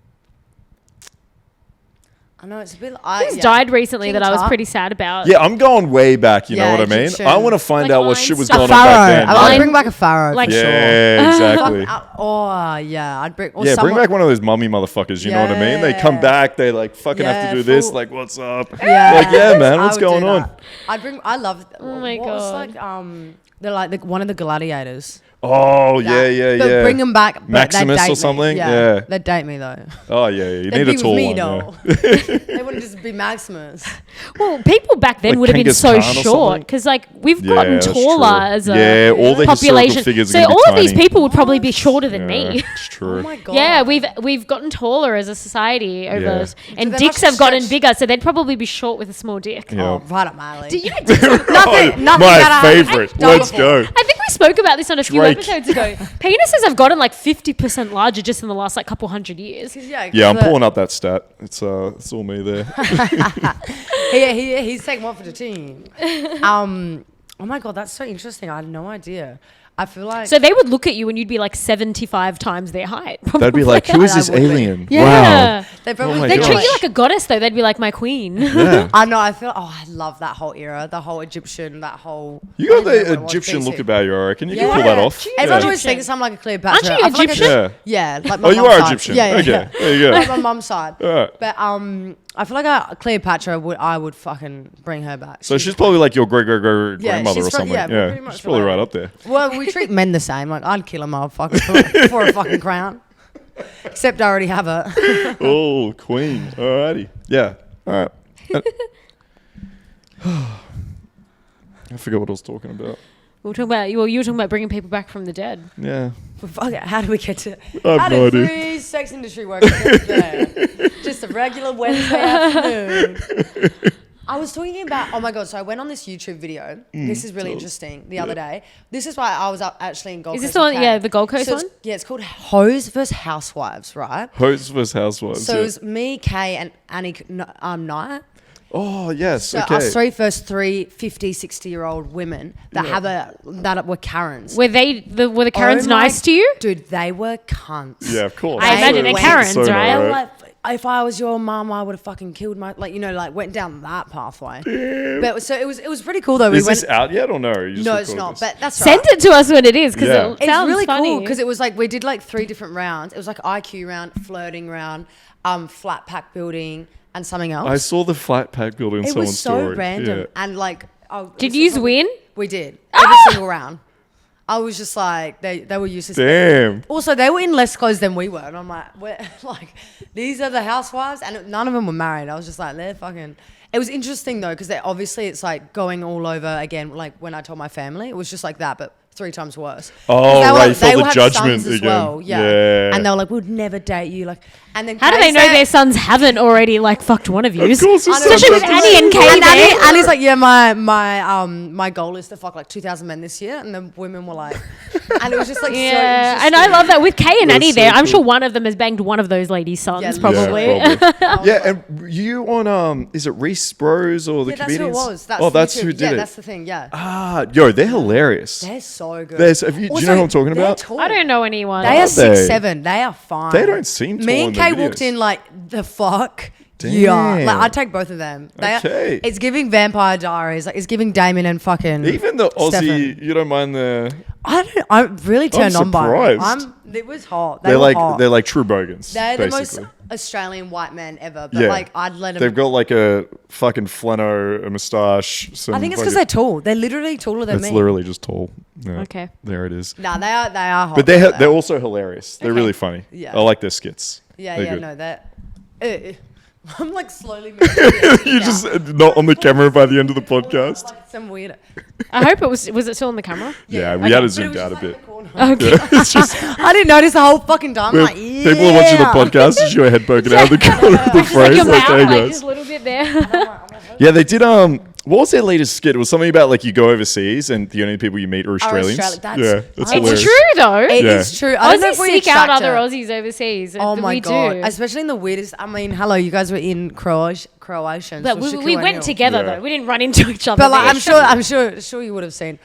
I know it's a bit. Who's died recently King that I was Tut. pretty sad about? Yeah, I'm going way back. You know Yeah, what I mean? Egyptian. I want to find Like out what shit was Einstein. going on back then. Pharaoh. I'd Like- bring back a pharaoh. like- for sure. Yeah, exactly. Oh yeah, I'd bring. Or Yeah, bring someone, back one of those mummy motherfuckers. You know what I mean? They come Yeah. back. They like fucking have Yeah, to do this. full- Like, what's up? Yeah, Like, yeah, man, I what's would do going on? that. I'd bring. I love. Oh my what was God. like they're like one of the gladiators. Oh yeah, That. yeah, But yeah. bring them back. But Maximus they'd date or something? Me. Yeah. They'd date me though. Oh yeah, you They'd need be a tall with me one. though. Yeah. They wouldn't just be Maximus. Well, people back then Like would have been Genghis so Khan or short something? because, like, we've Yeah, gotten that's taller true. as a Yeah, all the population. historical figures are So gonna be all of these tiny. people would probably be shorter than Yeah, me. it's true. Oh my god. Yeah, we've gotten taller as a society over, Yeah. and they dicks must have gotten stretch- bigger, so they'd probably be short with a small dick. Yeah. Oh, right up my alley. Do you know dicks nothing My that I haven't favorite. done Let's before. go. I think we spoke about this on a few Drake. episodes ago. Penises have gotten like 50% larger just in the last like couple hundred years. Yeah, I'm pulling up that stat. It's all me there. He's taking one for the team. Oh my god, that's so interesting. I had no idea. I feel like So they would look at you and you'd be like 75 times their height. They'd be like, "Who is I this would be. alien?" Yeah. they probably Oh my They gosh. treat you like a goddess though. They'd be like my queen. Wow. Yeah. I know. I feel. Oh, I love that whole era. The whole Egyptian. That whole. You got I don't know what the it was, Egyptian look BC. about you, I reckon. You Yeah. can pull that off. Everyone Yeah. always thinks I'm like a Cleopatra. Aren't you I feel like I Egyptian? should- yeah, like my Oh, you mum's are side. Egyptian. Yeah, yeah, Okay, yeah. there you go. Like my mum's side. Alright. But I feel like Cleopatra I would fucking bring her back. So she's probably like your great grandmother she's or from- something. yeah, Yeah, pretty much she's probably related. right up there. Well, we treat men the same. Like I'd kill a motherfucker for a fucking crown. Except I already have her. Oh, queen. Alrighty. Yeah. All right. I forgot what I was talking about. We were talking about you were talking about bringing people back from the dead. Yeah. Fuck it, how do we get to? I have How no did idea. three sex industry workers get there? Just a regular Wednesday afternoon. I was talking about, oh my God, so I went on this YouTube video. This is really interesting the other day. This is why I was actually in Gold Is Coast. this the one? UK. Yeah, the Gold Coast So one. yeah, it's called Hoes vs. Housewives, right? Hosts vs housewives. So yeah. it was me, Kay, and Annie Knight. Oh yes. So okay. us three 50, 60-year-old women that that were Karens. Were the Karens Oh my- nice to you? Dude, they were cunts. Yeah, of course. I imagine they're Karens, So right? They were right. like if I was your mum, I would have fucking killed my, like, you know, like went down that pathway. Damn. But so it was pretty cool though. Is this out yet or no? You just No, it's recorded not. this? But that's Send right. it to us when it is because Yeah. it sounds really funny. cool because it was like we did like 3 different rounds. It was like IQ round, flirting round, flat pack building, and something else. I saw the flat pack building in it someone's was so story. random Yeah. and like. Did you win? We did every single round. I was just like they were useless. Damn. Also, they were in less clothes than we were, and I'm like, we're like, these are the housewives, and none of them were married. I was just like, they're fucking. It was interesting though, because obviously it's like going all over again. Like when I told my family, it was just like that, but 3 times worse. Oh, right, you felt the have judgment sons as again. well, Yeah. And they were like, we'd never date you, like. And then How do Kay they know said- their sons haven't already like fucked one of you? Of course, it's Especially with Annie and Kay there. And he's like, yeah, my goal is to fuck like 2,000 men this year, and the women were like, and it was just like, Yeah, so and I love that with Kay and That's Annie so there. I'm cool. sure one of them has banged one of those ladies' sons, Yeah, probably. Yeah, probably. Yeah, and you on is it Reese Bros or the Yeah, that's who it comedians? was. That's oh, that's YouTube. who did yeah, it. that's the thing. Yeah, Ah, yo, they're hilarious. they're so good. Do you know who I'm talking they're about? tall. I don't know anyone. They are they? 6'7". They are fine. They don't seem tall Me in and the Kay videos. walked in like the fuck. Damn. Yeah, like I'd take both of them. Okay. It's giving Vampire Diaries. Like it's giving Damien and fucking. Even the Aussie, Stefan. you don't mind the. I'm really turned on by it. surprised. It was hot. They're were like hot. they're like true bogans. They're the basically. most Australian white men ever. But Yeah. like I'd let them. They've got like a fucking flannel, a moustache. I think it's because they're tall. They're literally taller than It's me. literally just tall. Yeah. Okay. There it is. Nah, they are hot. But they're also hilarious. They're really funny. Yeah. I like their skits. Yeah, They're yeah, good. no, they're. I'm like slowly moving. You just not on the camera by the end of the podcast. Like some weird. I hope it was it still on the camera? Yeah, we Okay. had to But it zoom was out a just like bit. the corner. Okay. It's just I didn't notice the whole fucking time. I'm like, yeah. people are watching the podcast. Is your head poking out of the corner of the Just like frame? your Like, mouth, hey like guys. just a little bit there. Yeah, they did. What was their latest skit? It was something about like you go overseas and the only people you meet are Australians. Australian. Yeah, That's- that's I- hilarious. It's true though. It Yeah. is true. I don't know Aussies if we seek out attract other it. Aussies overseas. Oh my we god! do. Especially in the weirdest. I mean, hello, you guys were in Croatian. But we went together Yeah. though. We didn't run into each other. But like, there. I'm sure you would have seen.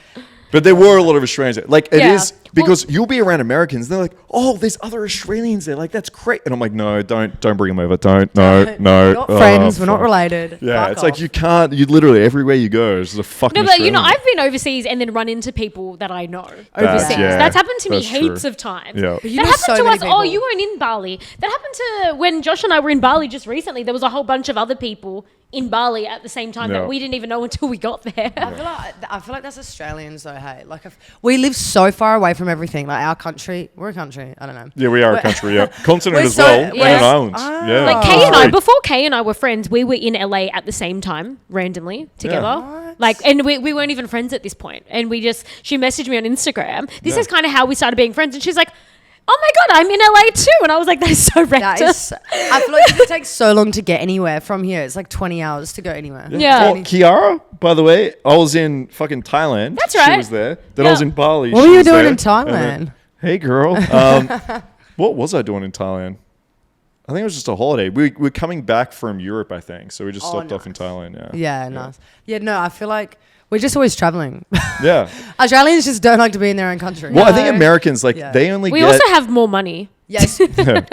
But there were a lot of Australians there. Like, it Yeah. is because you'll be around Americans. They're like, oh, there's other Australians there. Like, that's great. And I'm like, no, don't bring them over. Don't. No. We're not friends. We're not fuck. related. Yeah, Fuck it's like off. you can't. You literally everywhere you go, there's a fucking. No, but you know, Australian. I've been overseas and then run into people that I know That's- overseas. yeah, That's happened to me that's heaps true. of times. Yeah. But you That know happened so to many us. Oh, people. you weren't in Bali. That happened to when Josh and I were in Bali just recently. There was a whole bunch of other people in Bali at the same time Yeah. that we didn't even know until we got there. I feel like that's Australians though. Hey, like we live so far away from everything. Like our country, we're a country. I don't know. Yeah, we are a We're- country. Yeah, continent We're as so- well. yes. We're an island. Ah. Yeah, Like Oh. Kay and I, Right. before Kay and I were friends, we were in LA at the same time, randomly together. What? Like, and we weren't even friends at this point. And she messaged me on Instagram. This Yeah. is kind of how we started being friends. And she's like, oh my God, I'm in LA too. And I was like, that's so That random. is, I feel like it takes so long to get anywhere from here. It's like 20 hours to go anywhere. Yeah. Oh, Kiara, by the way, I was in fucking Thailand. That's She right. was there. Then I Yeah. was in Bali. What She were you was doing there. in Thailand? And then- hey, girl. What was I doing in Thailand? I think it was just a holiday. We're coming back from Europe, I think. So we just stopped off in Thailand. Yeah. Yeah, nice. Yeah, no, I feel like we're just always traveling. Yeah. Australians just don't like to be in their own country. Well, I think No. Americans, like, Yeah. they only We get. also have more money. Yes. rich.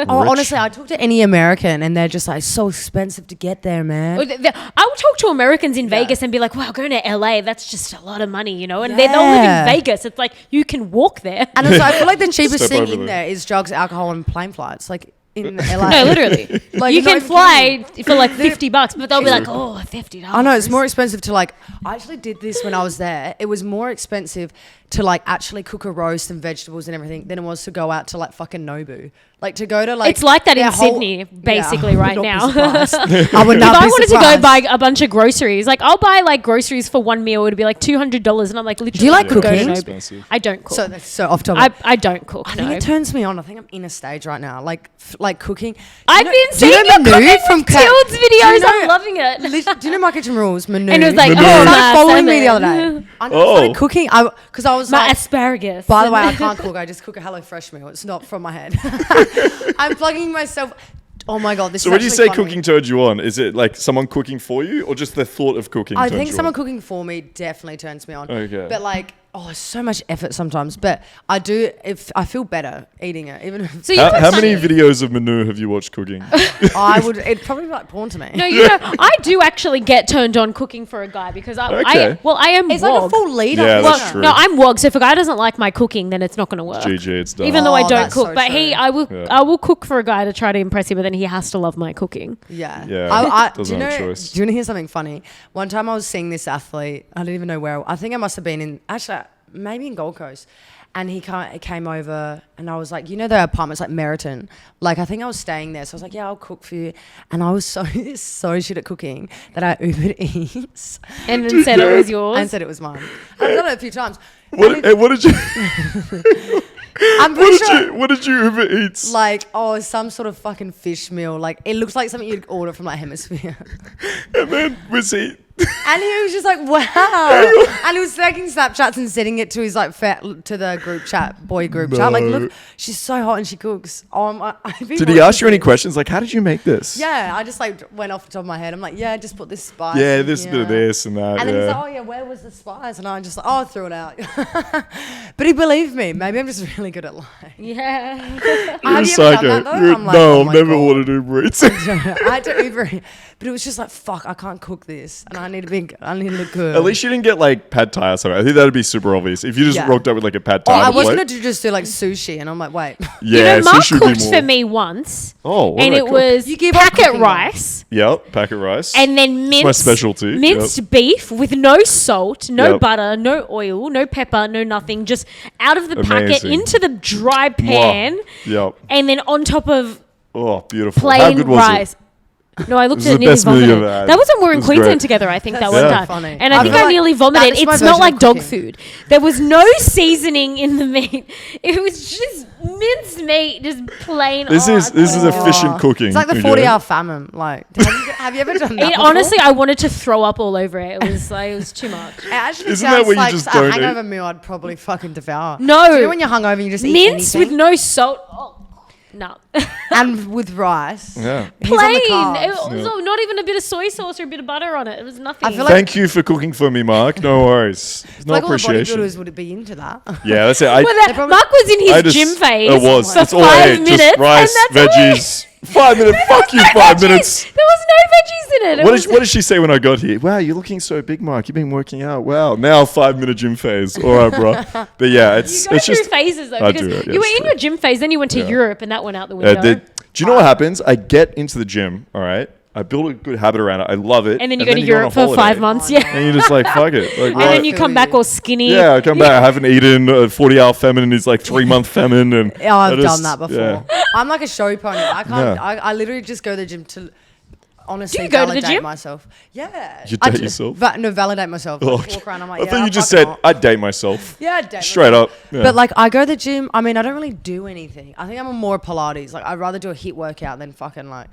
Oh, honestly, I talk to any American and they're just like, so expensive to get there, man. I would talk to Americans in Vegas and be like, wow, going to LA, that's just a lot of money, you know? And they don't live Yeah. in Vegas. It's like, you can walk there. And also, I feel like the cheapest Step thing over in there. there is drugs, alcohol, and plane flights. Like in LA. No, literally. Like, You you're not can even fly for like $50, but they'll be like, oh, $50. I know it's more expensive to like. I actually did this when I was there. It was more expensive to like actually cook a roast and vegetables and everything than it was to go out to like fucking Nobu. Like to go to like. It's like that in their whole- Sydney, basically, Yeah, I right would now. not be surprised. I would If not I be wanted to go surprised. buy a bunch of groceries, like I'll buy like groceries for one meal, it'd be like $200, and I'm like, literally. Do you like go to cooking? Nobu. Expensive. I don't cook. So that's so off topic. I don't cook. I think no. it turns me on. I think I'm in a stage right now, like cooking. I've Do you know- been do seeing you know your Manu cooking from with Cat- Tilds Do you videos. know- I'm loving it. Do you know My Kitchen Rules, Manu? And it was like, Manu. oh, He my started following me the other salmon. day. I started Oh. cooking. Because I was My like, asparagus. by the way, I can't cook. I just cook a HelloFresh meal. It's not from my head. I'm plugging myself. Oh my god, this So is when you actually say funny. cooking turns you on, is it like someone cooking for you or just the thought of cooking I turns think you someone on? cooking for me definitely turns me on. Okay. But like Oh, it's so much effort sometimes, but I do. If I feel better eating it, even if So How many videos of Manu have you watched cooking? I would, it'd probably be like porn to me. No, you know, I do actually get turned on cooking for a guy because I am It's wog. like a full lead Yeah, up. that's isn't it? true. No, I'm wog. So if a guy doesn't like my cooking, then it's not going to work. GG, it's done. Even though I Oh, don't that's cook, so but true. I will cook for a guy to try to impress him, but then he has to love my cooking. Yeah. Yeah, do doesn't you know, have a choice. do you want to hear something funny? One time I was seeing this athlete. I don't even know where. I think I must have been in, actually, maybe in Gold Coast. And he came over and I was like, you know, the apartment's like Meriton. Like, I think I was staying there. So I was like, yeah, I'll cook for you. And I was so shit at cooking that I Ubered Eats. And then said it was yours. And said it was mine. I've done it a few times. What did you? I'm pretty sure. What did you Uber Eats? Like, some sort of fucking fish meal. Like, it looks like something you'd order from like Hemisphere. And then was he? And he was just like, wow. And he was taking Snapchats and sending it to his like to the group chat, boy group chat. Like, look, she's so hot and she cooks. Did he ask you any questions? Like, how did you make this? Yeah, I just like went off the top of my head. I'm like, yeah, just put this spice. Yeah, in this here. bit of this and that. And then he's like, oh yeah, where was the spice? And I just like, I threw it out. But he believed me. Maybe I'm just really good at lying. Yeah. Have You're a you psycho. ever done that though? You're- I'm like, no, oh I've my never God. ordered Uber Eats. I had to Uber Eats. But it was just like, fuck, I can't cook this. And I need to look good. At least you didn't get like pad thai or something. I think that'd be super obvious. If you just Yeah. rocked up with like a pad Oh, thai. I on a was plate. going to just do like sushi. And I'm like, wait. Yeah, you know, Mark sushi would be cooked more. for me once. Oh, what and did I it cook? was You give up packet cooking, rice. Yep, packet rice. And then my specialty, minced beef with no salt, no Yep. butter, no oil, no pepper, no nothing. Just out of the packet Amazing. into the dry pan. Yep. And then on top of Oh, beautiful. How plain good was rice. it? No, I looked This at is it the nearly best meal vomited. you've ever had. That was when we were in It was Queensland great. together, I think, that That's one so time. funny. And I I think feel I like nearly that vomited. is my It smelled version like of dog cooking. food. There was no seasoning in the meat. It was just minced meat, just plain. This is Oh. efficient cooking. It's like the okay? 40-hour famine. Like, have you ever done that? before? Honestly, I wanted to throw up all over it. It was too much. It actually Isn't that sounds what you like just a don't hangover eat? meal I'd probably fucking devour. No. Do you know when you're hungover and you just eat Mince anything? with no salt. Oh, no. And with rice. Yeah. He's on the Plain. carbs. It was not even a bit of soy sauce or a bit of butter on it. It was nothing. I feel like- Thank you for cooking for me, Mark. No worries. It's no Like all the appreciation. bodybuilders would be into that. Yeah, that's it. Well, Mark was in I his just- gym phase It was. for That's all I 5 ate. minutes. Just rice, and that's all I ate. veggies. 5 minutes. Fuck you, No 5 veggies. minutes. There was no veggies in it. What did she say when I got here? Wow, you're looking so big, Mark. You've been working out. Wow. Now 5-minute gym phase. All right, bro. But yeah, You it's go it's through just. phases though, I because do it, yeah, you were it's in true. your gym phase, then you went to Yeah. Europe, and that went out the window. Do you know what happens? I get into the gym. All right. I build a good habit around it. I love it. and then you go to on a Europe for holiday. 5 months, Oh, yeah. And you're just like, fuck it. Like, And then what? you come back all skinny. Yeah, I come back. I haven't eaten. 40-hour famine is like 3-month famine, and Yeah, I've I just- done that before. yeah. I'm like a show pony. I can't. Yeah. I literally just go to the gym to honestly Do you go to the validate gym? myself. Yeah. You I date d- yourself? Validate myself. Like, Oh, walk around. I'm like, I yeah, thought you just fucking said hot. I'd date myself. Yeah, I'd date Straight myself. up. Yeah. But like, I go to the gym. I mean, I don't really do anything. I think I'm more Pilates. Like, I'd rather do a HIIT workout than fucking like.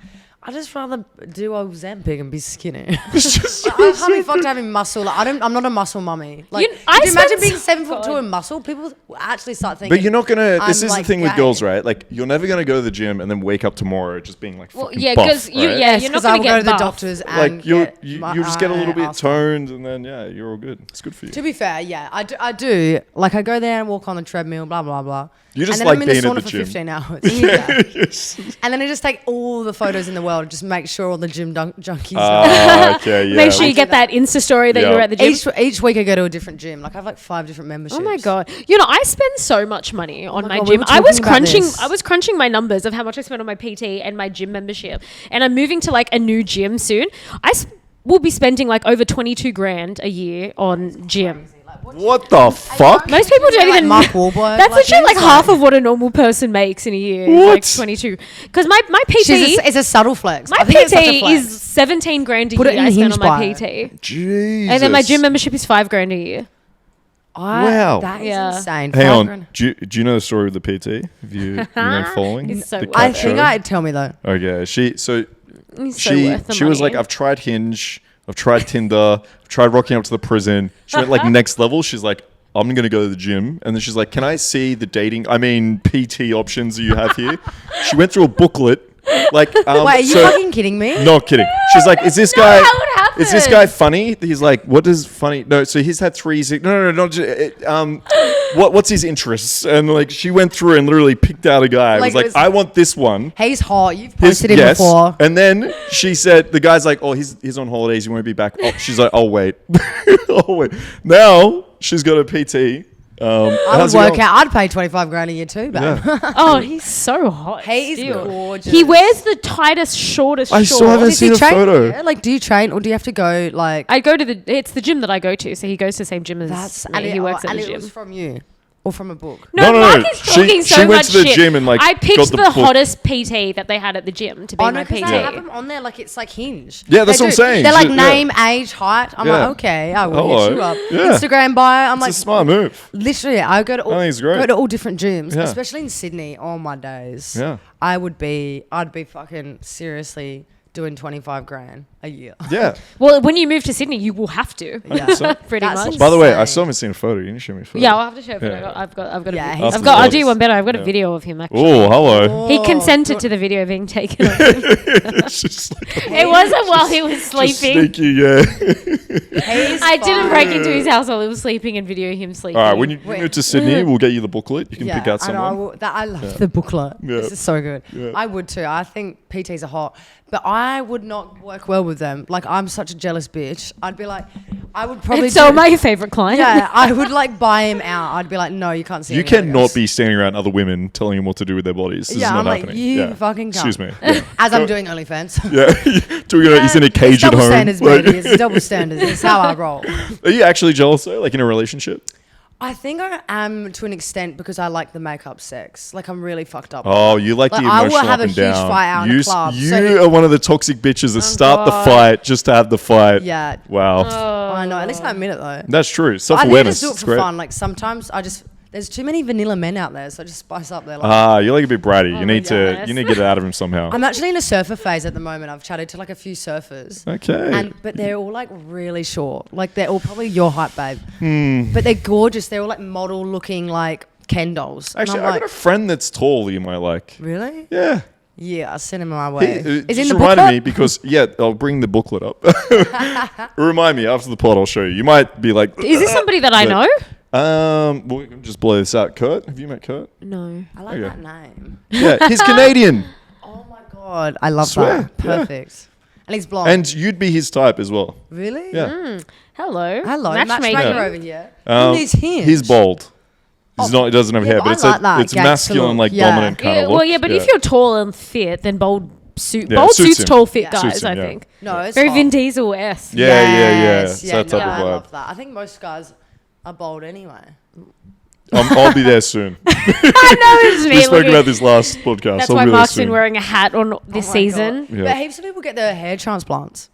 I just rather do Ozempic and be skinny. It's just Like, I can't be fucked having muscle. Like, I'm not a muscle mummy. Like, I could you imagine spent- being 7'2" God. and muscle? People will actually start thinking. But you're not gonna. This I'm, is like, the thing with gay. girls, right? Like, you're never gonna go to the gym and then wake up tomorrow just being like Well, fucking yeah, buff, 'cause you- right? yeah, Yes, you're not because I gonna will get go to the buff. doctors and Like you get just get a little bit ass toned, and then yeah, you're all good. It's good for you. To be fair, yeah, I do. Like, I go there and walk on the treadmill, blah, blah, blah. You just and then like I'm in being the at sauna the for gym. 15 hours. Yeah. Yes. And then I just take all the photos in the world, just make sure all the gym junkies know. Ah, okay, yeah. Make sure you do get that Insta story that Yeah. you were at the gym. Each week I go to a different gym. Like, I have like 5 different memberships. Oh my god! You know, I spend so much money on my God, we gym. were I was talking about crunching. this. I was crunching my numbers of how much I spent on my PT and my gym membership, and I'm moving to like a new gym soon. Will be spending like over 22 grand a year on gym. What the fuck? Most people don't like even. Mark Wahlberg, That's like literally like this? half of what a normal person makes in a year. What? Like 22. Because my PT. It's a subtle flex. My I think it's such a PT flex. is 17 grand a Put it year in I spend Hinge on my bio. PT. Jesus. And then my gym membership is 5 grand a year. Wow. That is Yeah. insane. Hang 5 on. grand. Do you know the story of the PT? Have you following? He's so the worth I cat think show? I'd tell me though. Okay. He's so She worth the was money. like, I've tried Hinge, I've tried Tinder, I've tried rocking up to the prison. She went like next level. She's like, I'm gonna go to the gym, and then she's like, can I see the PT options that you have here? She went through a booklet. Like, Wait, are you fucking kidding me? Not kidding. She's like, is this No, guy? how it is this guy funny? He's like, what is funny? No, so he's had 3 what's his interests? And like she went through and literally picked out a guy. Like, was like, I want this one. He's hot. You've posted him before. And then she said, the guy's like, oh, he's on holidays. He won't be back. Oh, she's like, I'll wait. I'll wait. Now she's got a PT. I would work out. I'd pay 25 grand a year too, babe. Yeah. Oh, he's so hot. He's still. gorgeous. He wears the tightest, shortest I shorts. still haven't Does he seen a train photo. here? Like, do you train or do you have to go like? I go to it's the gym that I go to, so he goes to the same gym as me. He works at and the it gym. was from you or from a book. No, Mark is talking so she went much to the shit. gym and like I picked got the the book. hottest PT that they had at the gym to be my because PT. they have them on there like it's like Hinge. Yeah, that's They what I'm do. saying. They're like Yeah. name, age, height. I'm Yeah. like, okay, I will Hello. hit you up. Yeah. Instagram bio. I'm It's like, a smart move. literally, I go to all, I think it's great. go to all different gyms, Yeah. especially in Sydney. All my days, Yeah. I'd be fucking seriously doing 25 grand a year. Yeah. Well, when you move to Sydney, you will have to. Yeah. So- Pretty That's much. By the way, I insane. still haven't seen a photo. You need to show me a photo. Yeah, I'll have to show a photo. Yeah. I've got Yeah, a he's I've got. I'll do gorgeous. one better. I've got a Yeah. video of him actually. Oh, hello. He Oh, consented good. to the video being taken. Of him. It's just like It wasn't while he was just sleeping. sneaky, yeah. I didn't break into his house while he was sleeping and video him sleeping. All right, when you Wait. move to Sydney, we'll get you the booklet. You can pick out I know, someone. I love the booklet. Yeah. This is so good. Yeah. I would too. I think PTs are hot, but I would not work well with them. Like, I'm such a jealous bitch. I'd be like, I would probably. And so do- my favorite client. Yeah, I would like buy him out. I'd be like, no, you can't see. You any other cannot girls. be standing around other women telling them what to do with their bodies. This is Yeah, not I'm like, happening. you Yeah. fucking cunt. Excuse me. Yeah. As I'm doing OnlyFans. Yeah. Doing it, he's in a cage It's at double home. standards, Like- baby. It's double standards. It's how I roll. Are you actually jealous though? Like in a relationship? I think I am to an extent because I like the makeup sex. Like, I'm really fucked up. Oh, you like the Like, I will emotional have up a and huge down. fight out in a club, You so- are one of the toxic bitches that start God. the fight just to have the fight. Yeah. Wow. I know. At least I admit it though. That's true. I think I Self-awareness. just do it It's for great. fun. Like, sometimes there's too many vanilla men out there, so I just spice up their life. Ah, you're like a bit bratty. Oh you my need to goodness. get it out of him somehow. I'm actually in a surfer phase at the moment. I've chatted to like a few surfers. Okay. But they're all like really short. Like, they're all probably your height, babe. Hmm. But they're gorgeous. They're all like model looking like Ken dolls. And Actually, I'm I like, got a friend that's tall that you might like. really? Yeah. Yeah, I'll send him my He, way. it Is in just the reminded booklet? me because I'll bring the booklet up. Remind me after the pod. I'll show you. You might be like, Is this somebody that I know? Well, we can just blow this out. Kurt, have you met Kurt? No. I like Okay. that name. Yeah, he's Canadian, Oh my god, I love Swear, that. yeah. Perfect. And he's blonde. and you'd be his type as well. really? Yeah. Hello. Hello, Matchmaking. matchmaker Yeah. over here. Um, Who needs him? He's bald. He's Oh, not. He doesn't have yeah, hair, but but I it's like that it's gangster masculine, look. like Yeah. dominant kind Yeah, of look. well, yeah, but if you're tall and fit, then bold Yeah, bold suits suits him. tall fit Yeah. guys. Suits him, I yeah. think No, it's very hot. Vin Diesel-esque. Yeah, Yes, So that type no, of I vibe. love that. I think most guys are bold anyway. I'll be there soon. I know it's me. We spoke looking- about this last podcast. That's I'll why be there Mark's soon. been wearing a hat on this Oh my season. God. Yeah. But heaps of people get their hair transplants.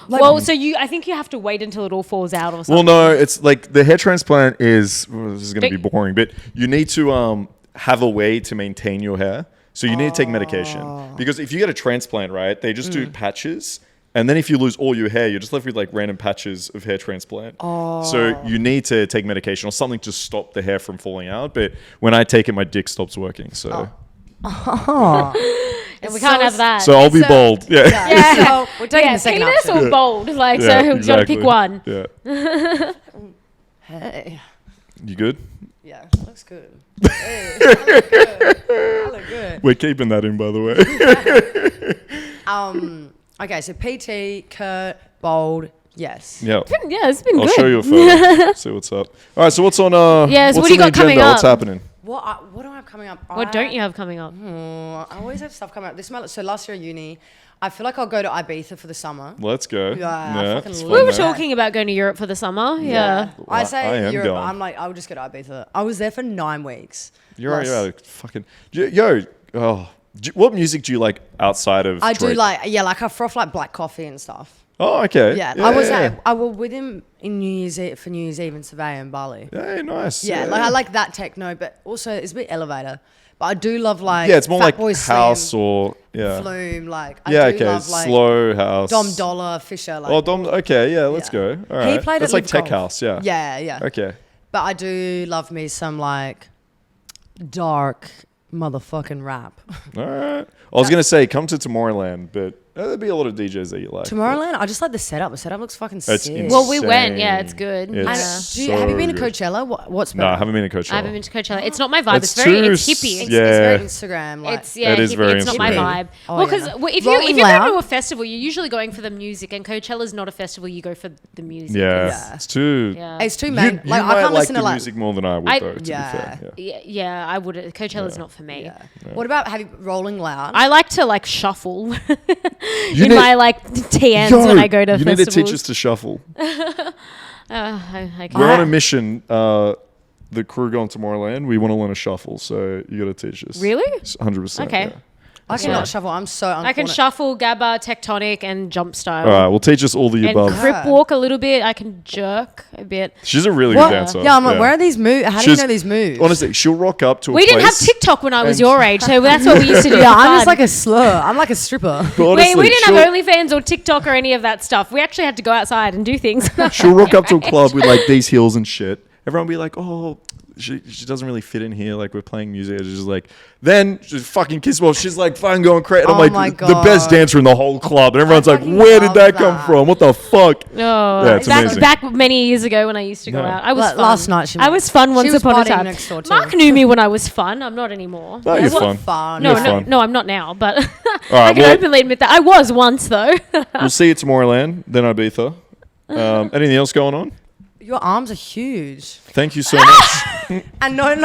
Like, Well, so I think you have to wait until it all falls out or something. Well, no, it's like the hair transplant is. This is going to be Don't- boring, but you need to have a way to maintain your hair. So you need to take medication because if you get a transplant, right, they just do patches, and then if you lose all your hair, you're just left with like random patches of hair transplant. So you need to take medication or something to stop the hair from falling out. But when I take it, my dick stops working. So and we can't have that. so I'll be So- bold. Yeah. yeah. So we're taking Yeah, the second penis option. or bold? Like, Yeah, so you got to exactly. pick one. Yeah. Hey. You good? Yeah, looks good. Hey, I look good. I look good. We're keeping that in, by the way. Okay, so PT, Kurt, bold, yes. Yeah. Yeah, it's been I'll good. show you a photo. See what's up. All right. So what's on? Yes, what's what do you on the got coming agenda? What's up? happening? What do I have coming up? What don't you have coming up? I always have stuff coming up. So last year at uni, I feel like I'll go to Ibiza for the summer. Let's go. Yeah, I fucking it's love fun, We were man. talking about going to Europe for the summer. Yeah. I I say am Europe. going. I'm like, I would just go to Ibiza. I was there for 9 weeks. You're Last- right. Fucking. Yo. Oh. What music do you like outside of? I do Drake? like I froth like black coffee and stuff. Oh, okay. Yeah, I was with him in New Year's Eve for New Year's Eve in Survey in Bali. Hey, nice. Yeah, like I like that techno, but also it's a bit elevator. But I do love like Yeah, it's more like Fatboy house Slim, or yeah. Flume. Like I Yeah. do Okay. love like Slow house. Dom Dollar, Fisher. Like, Oh, Dom. Okay. Yeah. Let's Yeah. go. All right. He played That's at like Live tech Golf. house. Yeah. yeah. Okay. But I do love me some like dark motherfucking rap. All right. I was gonna say come to Tomorrowland, but There'd be a lot of DJs that you like. Tomorrowland, I just like the setup. The setup looks fucking sick. Well, we went. Yeah, it's good. It's Have you been to good. Coachella? What's No, I haven't been to Coachella. I haven't been to Coachella. It's not my vibe. It's It's very too it's hippie. s- It's Yeah. very Instagram. Like, It's yeah, It is hippie. very It's not my hippie. vibe. Oh, Well, yeah. because if Rolling you're going Loud? to a festival, you're usually going for the music, and Coachella's not a festival. You go for the music. Yeah. Yeah. It's too. Yeah. it's too You, main. you Like I might can't like listen the to like. music more than I would, I- though. To Yeah. be fair. Yeah. Yeah, I would. Coachella's not for me. Yeah. What about have you Rolling Loud? I like to like shuffle You in need- my like TNs Yo, when I go to you festivals. need to teach us to shuffle. Okay. We're on a mission. The crew going to Tomorrowland. We want to learn a shuffle, so you got to teach us. Really? 100%. Okay. Yeah. I cannot shuffle. I'm so. I can unfortunate. shuffle, gabba, tectonic, and jump style. All right, we'll teach us all the And above. crip walk a little bit. I can jerk a bit. She's a really What? good dancer. Yeah, I'm like, where are these moves? How do you She's- know these moves? Honestly, she'll rock up to a We didn't have place- TikTok when I was and- your age, so that's what we used to do. yeah, for I'm just fun. like a slur. I'm like a stripper. But honestly, we didn't she'll- have OnlyFans or TikTok or any of that stuff. We actually had to go outside and do things. She'll rock up to a club with like these heels and shit. Everyone will be like, oh, she doesn't really fit in here. Like we're playing music. It's just like, then she's fucking kiss well. She's like fucking going crazy. Oh I'm my like the best God. dancer in the whole club. And everyone's like, fucking where did love that come that. from? What the fuck? Oh, Yeah, it's that's amazing. back many years ago when I used to go Yeah. out. I was Like, fun. last night she I was fun once was upon a partying time. next door too. Mark knew me when I was fun. I'm not anymore. No, you're What fun. fun. No, You're no, fun. no, I'm not now. But All I right, can well, openly admit that I was once though. we'll see you Tomorrowland, then Ibiza. Anything else going on? Your arms are huge. Thank you so much. And no,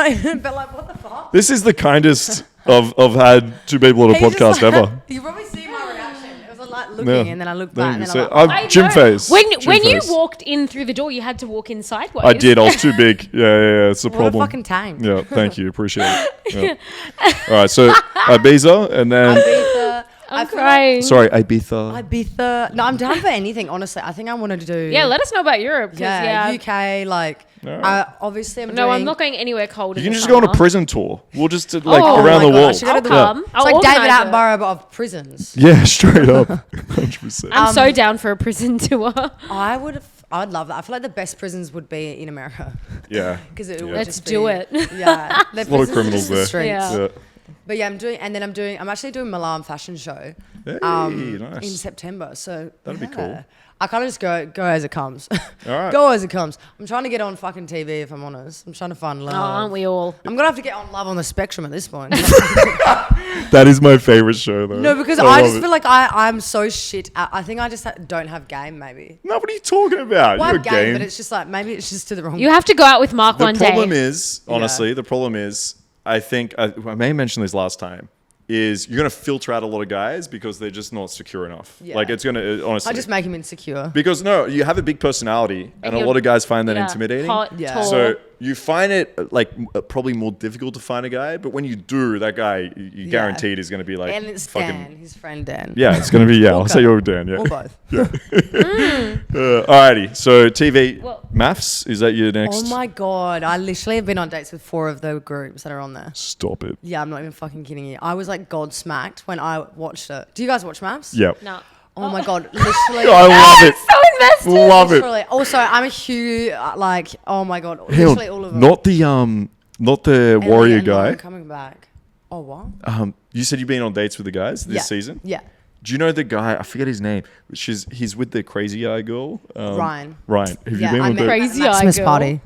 but like, what the fuck? This is the kindest I've had two people on a He just podcast like- ever. You probably see my reaction. It was like looking, Yeah. and then I looked Thank back, you. and then I'm like, So, gym know. phase. When Gym you phase. walked in through the door, you had to walk in sideways. I did. I was too big. Yeah. It's a what a problem. fucking tank. Yeah, thank you. Appreciate it. Yeah. All right, so Ibiza and then... Ibiza. I'm I feel crying. Sorry, Ibiza. Ibiza. No, I'm down for anything, honestly. I think I wanted to do. Yeah, let us know about Europe. 'Cause, Yeah, yeah. UK, like, Alright. obviously I'm No, doing. I'm not going anywhere cold. You in can the just go on a summer. prison tour. We'll just like Oh around my the God, I world. should go to the- I'll come. It's I'll like David organise it. Attenborough, but of prisons. Yeah, straight up. 100%. I'm so down for a prison tour. I'd love that. I feel like the best prisons would be in America. Yeah. Because it Yeah. would Let's just do be- it. Yeah. A lot of criminals there. Streets. Yeah. Yeah. But yeah, I'm actually doing Milan fashion show Hey, in nice. September. So That'd be cool. I kind of just go as it comes. All right. Go as it comes. I'm trying to get on fucking TV if I'm honest. I'm trying to find love. Oh, aren't we all? I'm gonna have to get on Love on the Spectrum at this point. That is my favorite show, though. No, because I love just it. feel like I'm so shit. I think I just don't have game. Maybe. No, what are you talking about? Well, I You're have a game, game. but it's just like maybe it's just to the wrong. You have to go out with Mark The one problem day. is, honestly, the problem is, I think, I may have mentioned this last time, is you're going to filter out a lot of guys because they're just not secure enough. Yeah. Like, it's going to, honestly. I just make him insecure. Because, no, you have a big personality, and a you're- lot of guys find that Yeah, intimidating. hot, Yeah. tall. So you find it probably more difficult to find a guy, but when you do, that guy, you guaranteed is going to be like And it's fucking. Dan, his friend Dan. Yeah, it's going to be, yeah, I'll Okay. say you're Dan, yeah. Or both. Alrighty, so TV, Well- maths, is that your next? Oh my god, I literally have been on dates with 4 of the groups that are on there. Stop it. Yeah, I'm not even fucking kidding you. I was like gobsmacked when I watched it. Do you guys watch maps? Yep. No. Oh my god, literally. I love it. So invested. Love it. Literally. Also, I'm a huge like. Oh my god, Hang literally on, all of them. not the Elliot warrior and Lauren guy. coming back. Oh what? You said you've been on dates with the guys this Yeah. season. Yeah. Do you know the guy? I forget his name. He's with the crazy eye girl. Ryan. Ryan. Have Yeah, you been I with met the? Crazy at eye Maximus girl. party.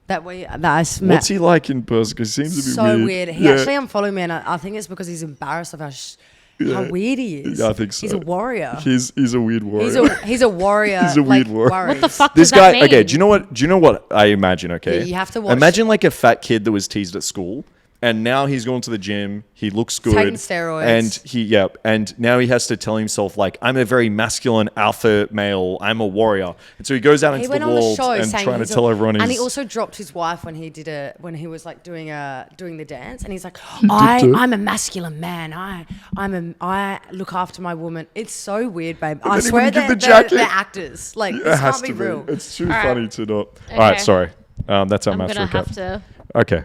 That I met. What's he like in person? Because he seems to be So weird. He Yeah. actually unfollowed me, and I think it's because he's embarrassed of how weird he is. Yeah, I think so. He's a warrior. He's a weird warrior. He's a warrior. He's a weird like, warrior. worries. What the fuck This does that guy. mean? Okay. Do you know what I imagine? Okay. Yeah, you have to watch- Imagine like a fat kid that was teased at school. And now he's gone to the gym. He looks good. Taking steroids. And now he has to tell himself like, I'm a very masculine alpha male. I'm a warrior. And so he goes out He into went the on the world show and saying trying to he's tell everyone and he's. he also dropped his wife when he was like doing the dance, and he's like, too? I'm a masculine man. I look after my woman. It's so weird, babe. I then he swear wouldn't give they're, the jacket. they're actors. Like it this has can't be to be. real. It's too right. funny to not. All right, sorry. That's our I'm maths gonna have recap. to. Okay.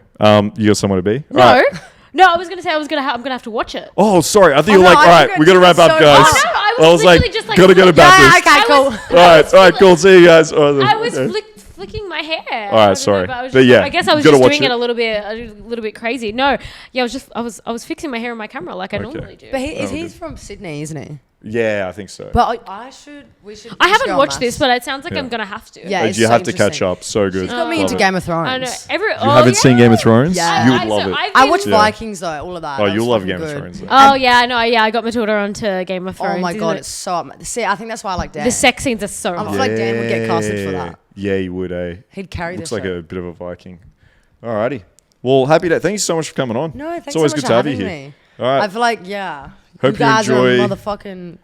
You got somewhere to be? No. All right. No, I was gonna say I'm gonna have to watch it. Oh, sorry. I think you were no, like, I all right, think we gotta it's wrap up, so- guys. Oh, no, I was literally like, just, like, gotta go to flicking- Baptist. Yeah, okay, cool. All right, cool. See you guys. I was flicking my hair. All right, I don't know, sorry. but I was But just- yeah, I guess I you was gotta just watch doing it it. a little bit crazy. No, yeah, I was fixing my hair on my camera like I normally do. But he's from Sydney, isn't he? Yeah, I think so. But we should. I haven't go on watched maths. this, but it sounds like Yeah. I'm gonna have to. Yeah, it's you so have to catch interesting. up. So good. She's got me Love into it. Game of Thrones. I know. You haven't seen Game of Thrones? Yeah. You would love it. I watched Yeah. Vikings though, all of that. Oh, That you'll was love fucking Game of good. Thrones. Then. Oh yeah, I know. Yeah, I got Matilda onto Game of Thrones. Oh my isn't god, it? it's so. See, I think that's why I like Dan. The sex scenes are so I hot. feel like Dan would get casted for that. Yeah, he would, eh? He'd carry Looks this like show. a bit of a Viking. Alrighty. Well, happy day. Thank you so much for coming on. No, thanks It's always so much good for to have you having here. me. All right. I feel like, yeah. Hope you guys you are a enjoy. motherfucking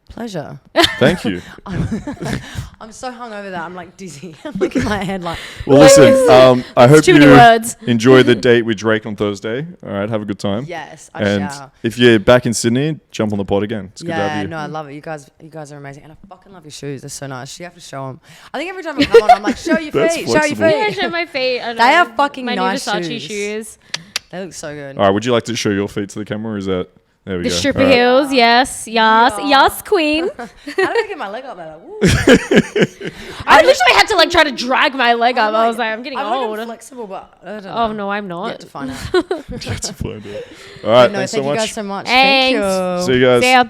pleasure. Thank you. I'm so hungover that I'm like dizzy. I'm looking at my head like. Well, listen. I hope too many you words. enjoy the date with Drake on Thursday. All right. Have a good time. Yes, I And shall. if you're back in Sydney, jump on the pod again. It's good to have Yeah, you. no, I love it. You guys are amazing, and I fucking love your shoes. They're so nice. You have to show them. I think every time I come on, I'm like, show your That's feet, show your flexible. Yeah, feet. show my feet. I know. They are fucking my nice new Versace shoes. shoes. They look so good. All right. Would you like to show your feet to the camera? Or is that there we The go? stripper All right. heels. Yes, yes, queen. How do I get my leg up there? Like, woo. I literally had to like try to drag my leg up. I was like, I'm getting old. I'm flexible, but I don't know. Oh no, I'm Yet not. to find out. That's a plan, dude. All right. No, Thanks so thank you much. guys so much. Thanks. Thank you. See you guys. See ya.